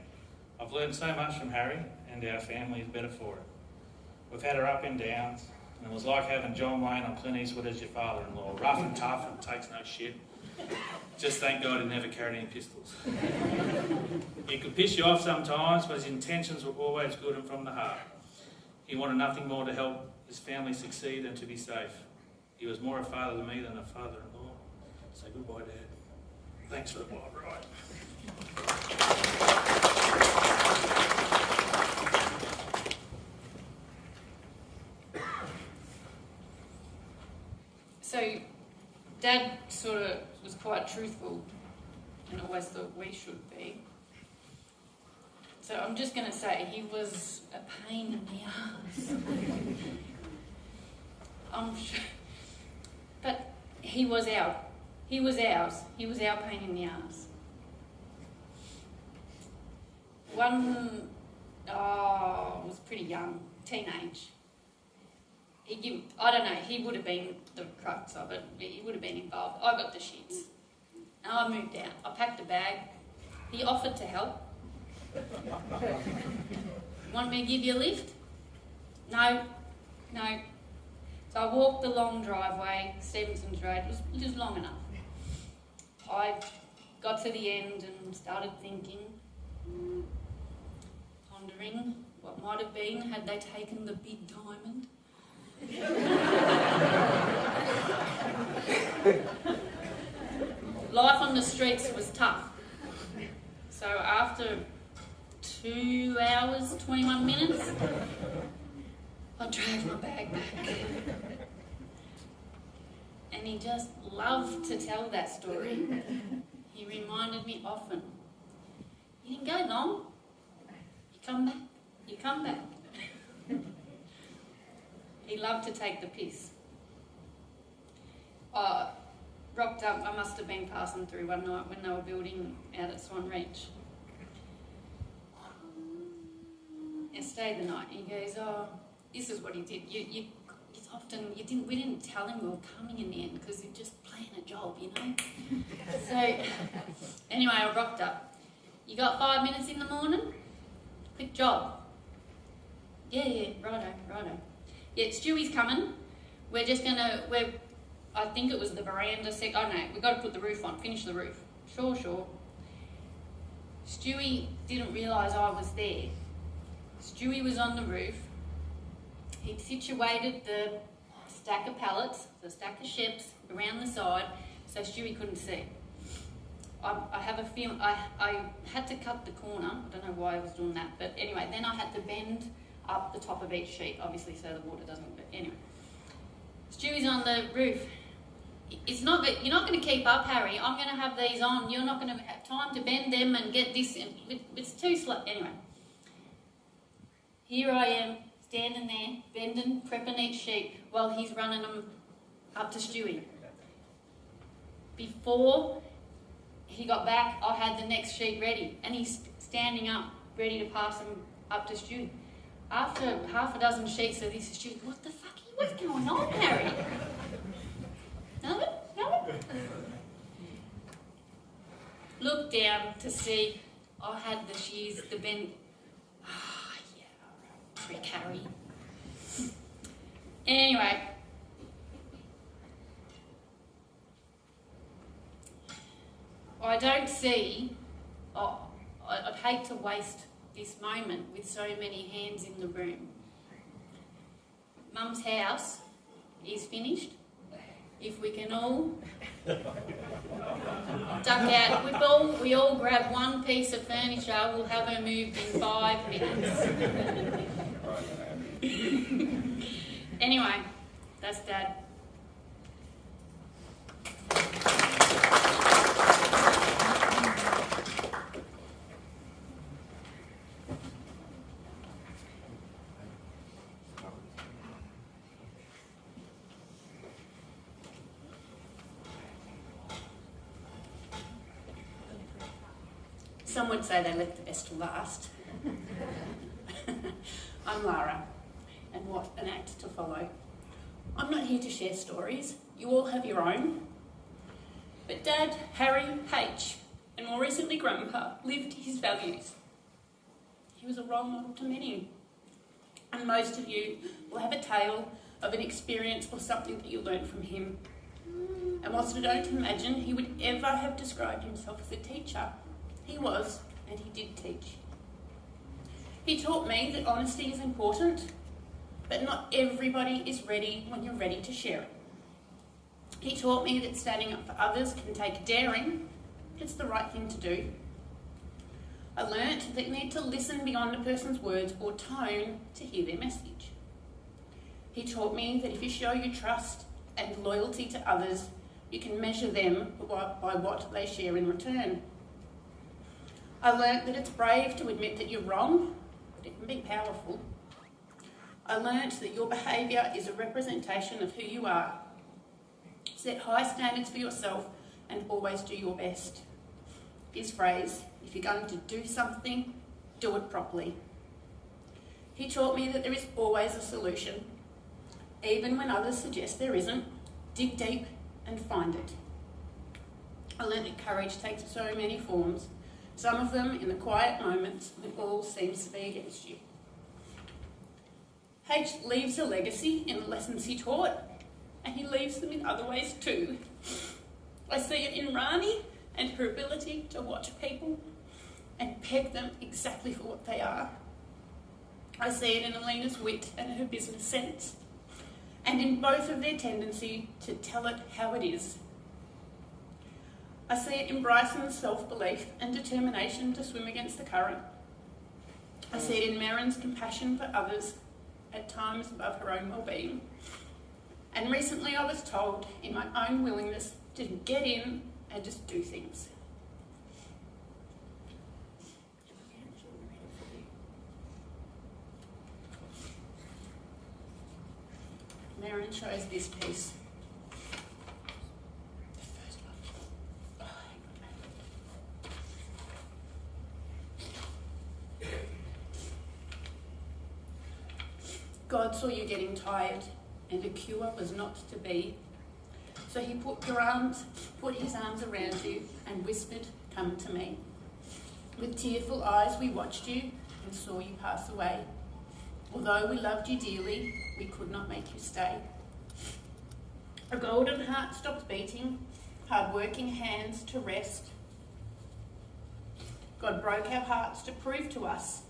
I've learned so much from Harry, and our family is better for it. We've had our up and downs, and it was like having John Wayne or Clint Eastwood as your father-in-law. Rough and tough and takes no shit. Just thank God he never carried any pistols. He could piss you off sometimes, but his intentions were always good and from the heart. He wanted nothing more to help his family succeed and to be safe. He was more a father to me than a father-in-law. Say goodbye, Dad. Thanks for the wild ride. So, Dad sort of was quite truthful and always thought we should be. So I'm just going to say he was a pain in the arse. I'm sure, but he was ours. He was our pain in the arse. One was pretty young, teenage. I don't know, he would have been the crux of it. He would have been involved. I got the shits. And I moved out. I packed a bag. He offered to help. Want me to give you a lift? No. So I walked the long driveway, Stevenson's Road. It was long enough. I got to the end and started thinking, pondering what might have been had they taken the big diamond. Life on the streets was tough. So after 2 hours, 21 minutes, I drove my bag back. And he just loved to tell that story. He reminded me often, you didn't go long, you come back. He loved to take the piss. Rocked up, I must have been passing through one night when they were building out at Swan Reach. And stayed the night. He goes, oh, this is what he did. We didn't tell him we were coming in the end because he'd just playing a job, you know. So anyway, I rocked up. You got 5 minutes in the morning? Quick job. Yeah, righto. Yeah, Stewie's coming. I think it was the veranda we've got to put the roof on, finish the roof. Sure. Stewie didn't realise I was there. Stewie was on the roof. He'd situated the stack of pallets, the stack of ships around the side, so Stewie couldn't see. I have a feeling I had to cut the corner. I don't know why I was doing that, but anyway, then I had to bend up the top of each sheet, obviously, so the water doesn't. But anyway, Stewie's on the roof. You're not going to keep up, Harry. I'm going to have these on. You're not going to have time to bend them and get this in. It's too slow. Anyway, here I am, standing there, bending, prepping each sheet while he's running them up to Stewie. Before he got back, I had the next sheet ready, and he's standing up, ready to pass them up to Stewie. After half a dozen sheets of this, Stewie, what the fuck? What's going on, Harry? No? Looked down to see I had the shears, the bend. Prick, Harry. Anyway, I'd hate to waste this moment with so many hands in the room. Mum's house is finished. If we can all duck out, we all grab one piece of furniture, we'll have her moved in 5 minutes. Anyway, that's Dad. Some would say they left the best to last. I'm Lara, and what an act to follow. I'm not here to share stories. You all have your own. But Dad, Harry, H, and more recently Grandpa, lived his values. He was a role model to many. And most of you will have a tale of an experience or something that you learned from him. And whilst I don't imagine he would ever have described himself as a teacher, he was, and he did teach. He taught me that honesty is important, but not everybody is ready when you're ready to share it. He taught me that standing up for others can take daring, but it's the right thing to do. I learnt that you need to listen beyond a person's words or tone to hear their message. He taught me that if you show your trust and loyalty to others, you can measure them by what they share in return. I learnt that it's brave to admit that you're wrong, but it can be powerful. I learnt that your behaviour is a representation of who you are. Set high standards for yourself and always do your best. His phrase, if you're going to do something, do it properly. He taught me that there is always a solution. Even when others suggest there isn't, dig deep and find it. I learnt that courage takes so many forms. some of them in the quiet moments when all seems to be against you. H leaves a legacy in the lessons he taught, and he leaves them in other ways too. I see it in Rani and her ability to watch people and peg them exactly for what they are. I see it in Alina's wit and her business sense, and in both of their tendency to tell it how it is. I see it in Bryson's self-belief and determination to swim against the current. I see it in Marin's compassion for others, at times above her own well-being. And recently I was told in my own willingness to get in and just do things. Marin shows this piece. The first one. Oh, God saw you getting tired, and a cure was not to be. So he put his arms around you and whispered, "Come to me." With tearful eyes we watched you and saw you pass away. Although we loved you dearly, we could not make you stay. A golden heart stopped beating, hard-working hands to rest. God broke our hearts to prove to us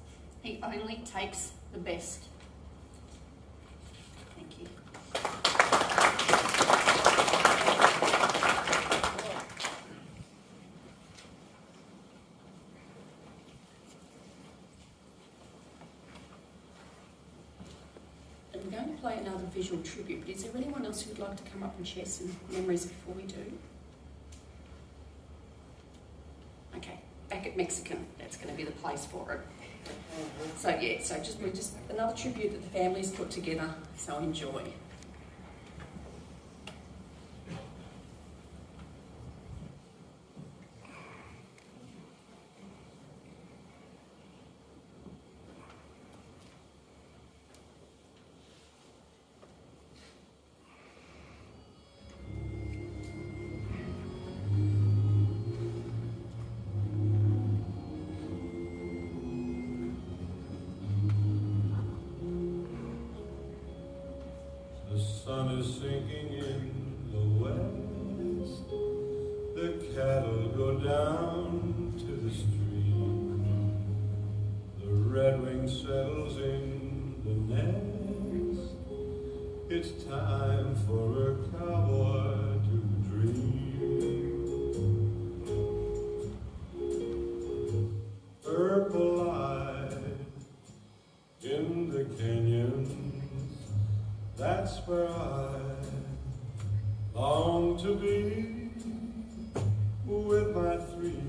he only takes the best. Thank you. I'm going to play another visual tribute, but is there anyone else who'd like to come up and share some memories before we do? Okay, back at Mexican, that's going to be the place for it. So yeah, we're just another tribute that the family's put together, so enjoy. The sun is sinking in the west. The cattle go down to the stream. The redwing settles in the nest. It's time for a cowboy to dream. Purple light in the canyons, that's where I long to be, with my three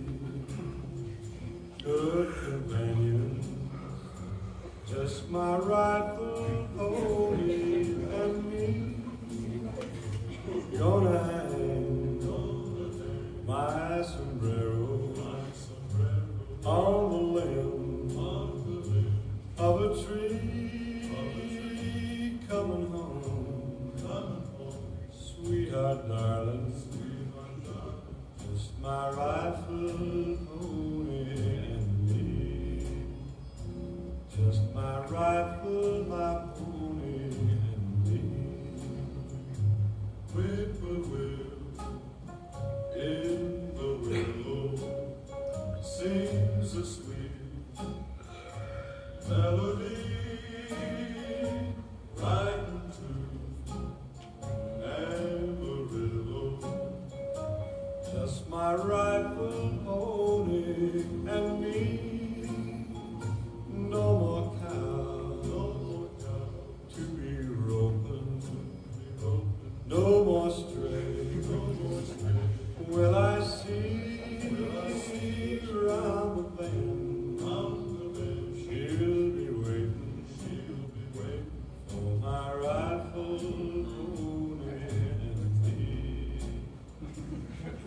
good companions, just my rifle, pony, and me. Gonna hang my sombrero on the limb of a tree. Coming home, sweetheart, darling, just my rifle, pony, and me. Just my rifle, my pony, and me. Whip-a-whip in the willow sings a sweet melody. Right into Amarillo, just my rifle, pony, and me. No more cow to be roping, no more stray. Will I see round the bend? She'll be waiting. For my rifle, pony, and me.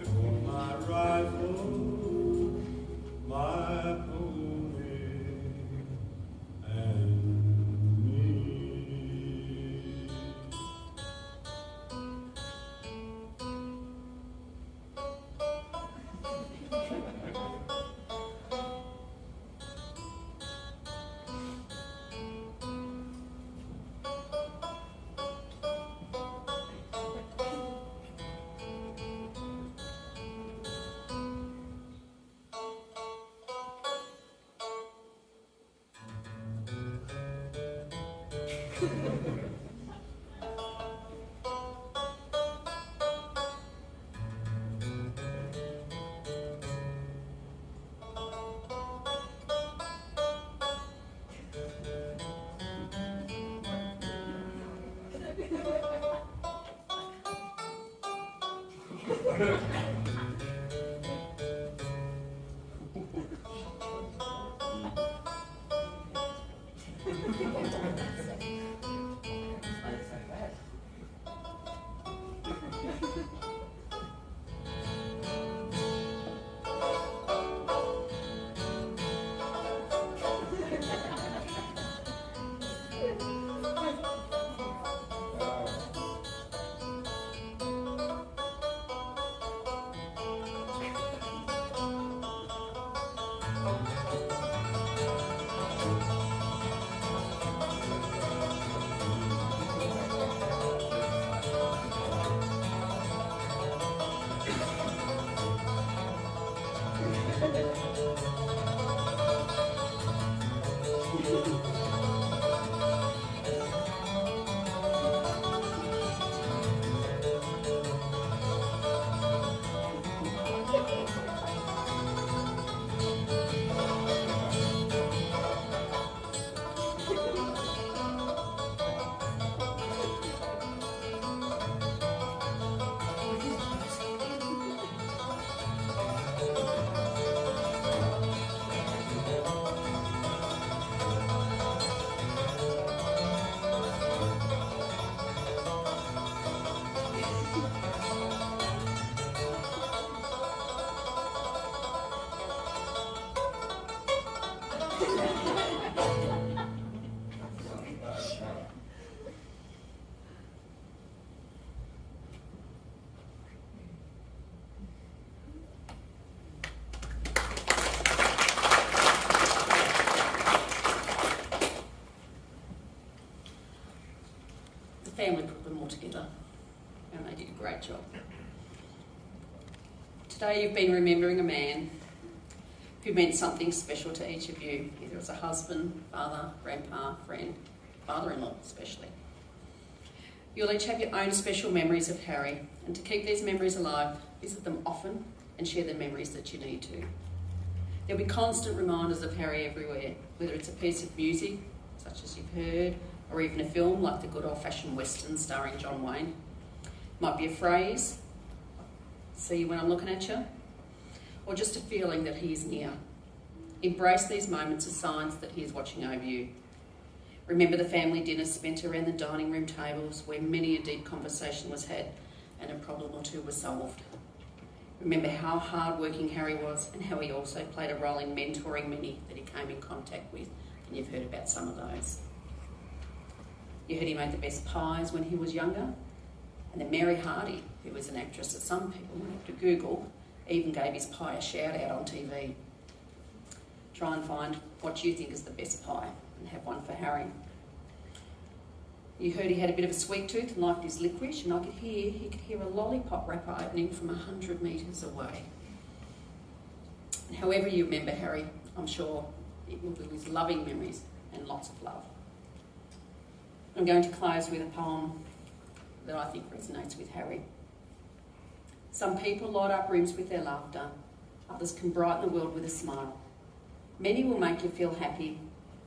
For my rifle. Family put them all together and they did a great job. Today you've been remembering a man who meant something special to each of you, either as a husband, father, grandpa, friend, father-in-law especially. You'll each have your own special memories of Harry, and to keep these memories alive, visit them often and share the memories that you need to. There'll be constant reminders of Harry everywhere, whether it's a piece of music, such as you've heard, or even a film like the good old-fashioned Western starring John Wayne. Might be a phrase, see you when I'm looking at you, or just a feeling that he is near. Embrace these moments as signs that he is watching over you. Remember the family dinners spent around the dining room tables where many a deep conversation was had and a problem or two was solved. Remember how hard-working Harry was and how he also played a role in mentoring many that he came in contact with, and you've heard about some of those. You heard he made the best pies when he was younger, and then Mary Hardy, who was an actress that some people will have to Google, even gave his pie a shout out on TV. Try and find what you think is the best pie and have one for Harry. You heard he had a bit of a sweet tooth and liked his licorice, and he could hear a lollipop wrapper opening from 100 metres away. And however you remember Harry, I'm sure it will be with loving memories and lots of love. I'm going to close with a poem that I think resonates with Harry. Some people light up rooms with their laughter. Others can brighten the world with a smile. Many will make you feel happy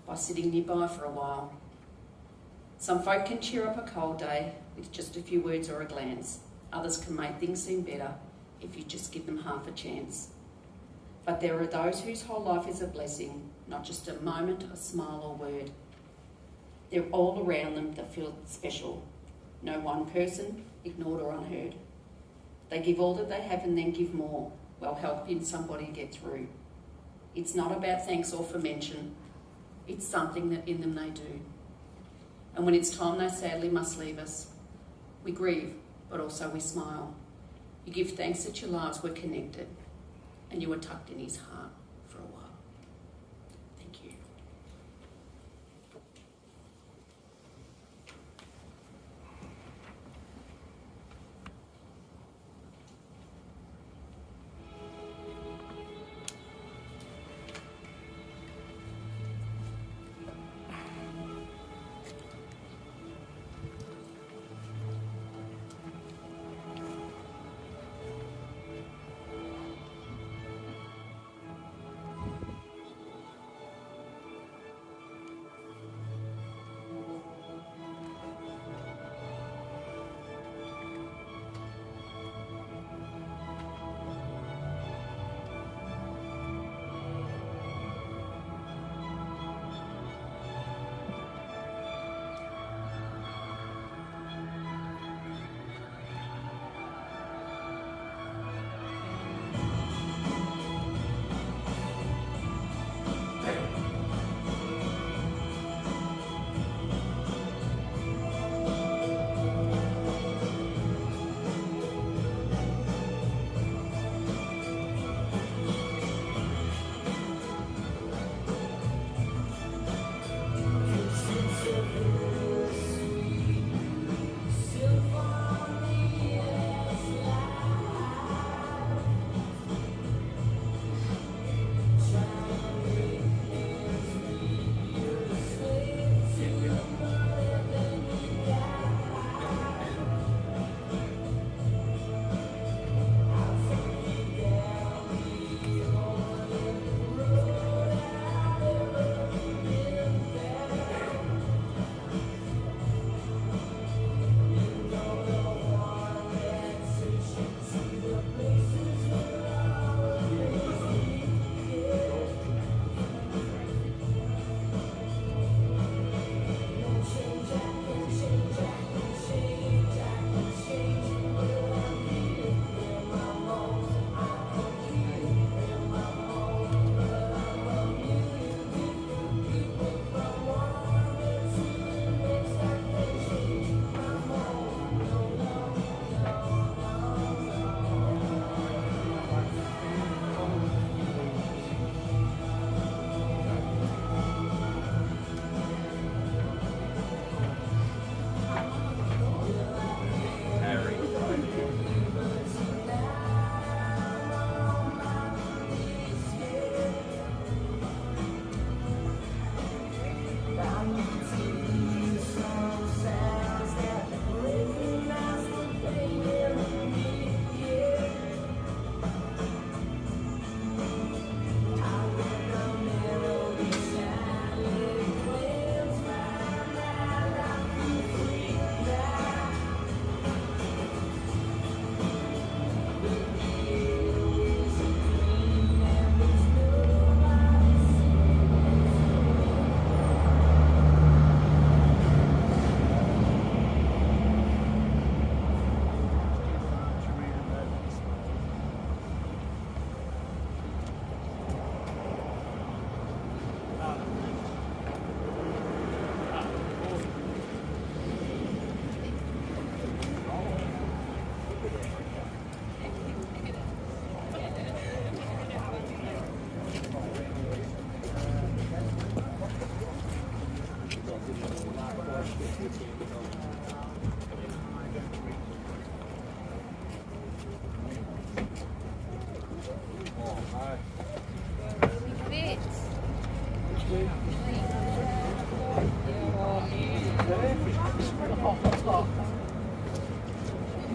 by sitting nearby for a while. Some folk can cheer up a cold day with just a few words or a glance. Others can make things seem better if you just give them half a chance. But there are those whose whole life is a blessing, not just a moment, a smile or word. They're all around them that feel special. No one person ignored or unheard. They give all that they have and then give more while helping somebody get through. It's not about thanks or for mention. It's something that in them they do. And when it's time they sadly must leave us, we grieve, but also we smile. You give thanks that your lives were connected and you were tucked in his heart for a while. Thank you.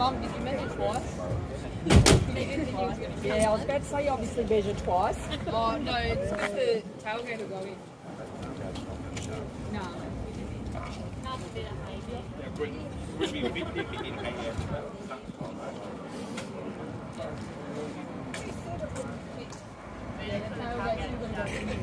Mum, did you measure twice? Yeah, I was about to say you obviously measured twice. Oh, no, it's because the tailgate will go in. No. Would be a bit if you didn't hang out. Yeah, the tailgate's still going to go in.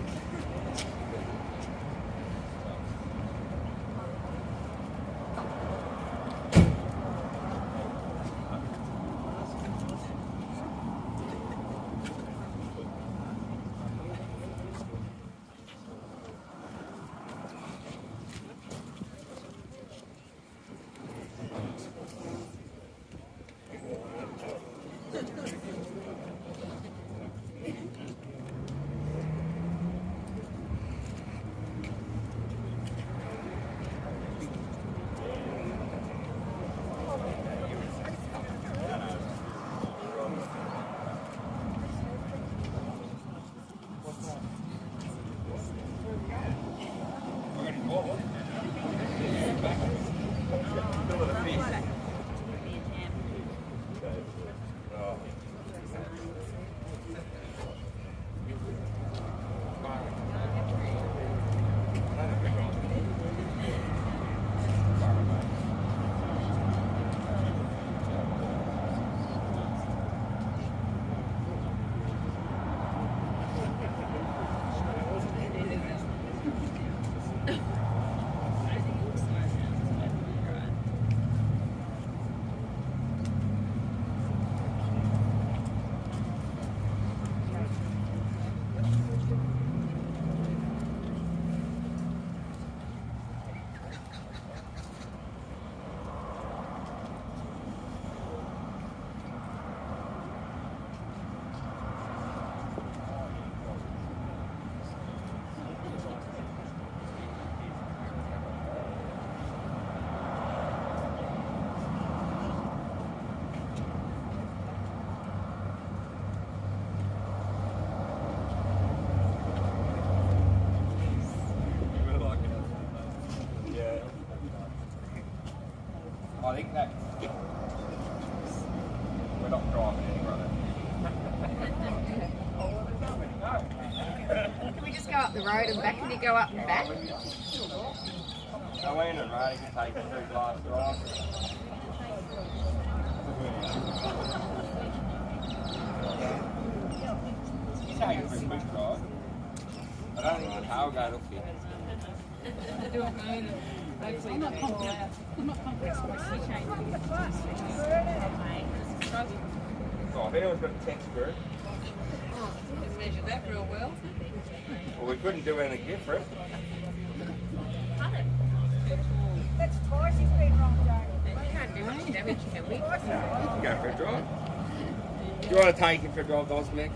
I think that we're not driving anywhere. Can we just go up the road and back? Can you go up and back? Go in and Marty can take you through class drive. You take it for a quick drive. I don't think the tailgate will fit. I'm not complex. So if anyone's got a text group, Didn't measure that real well. well, we couldn't do anything different. That's twice he's been wrong, Jane. We can't do any damage, can we? You can go for a drive. Do you want to take it for a drive, Osbeck?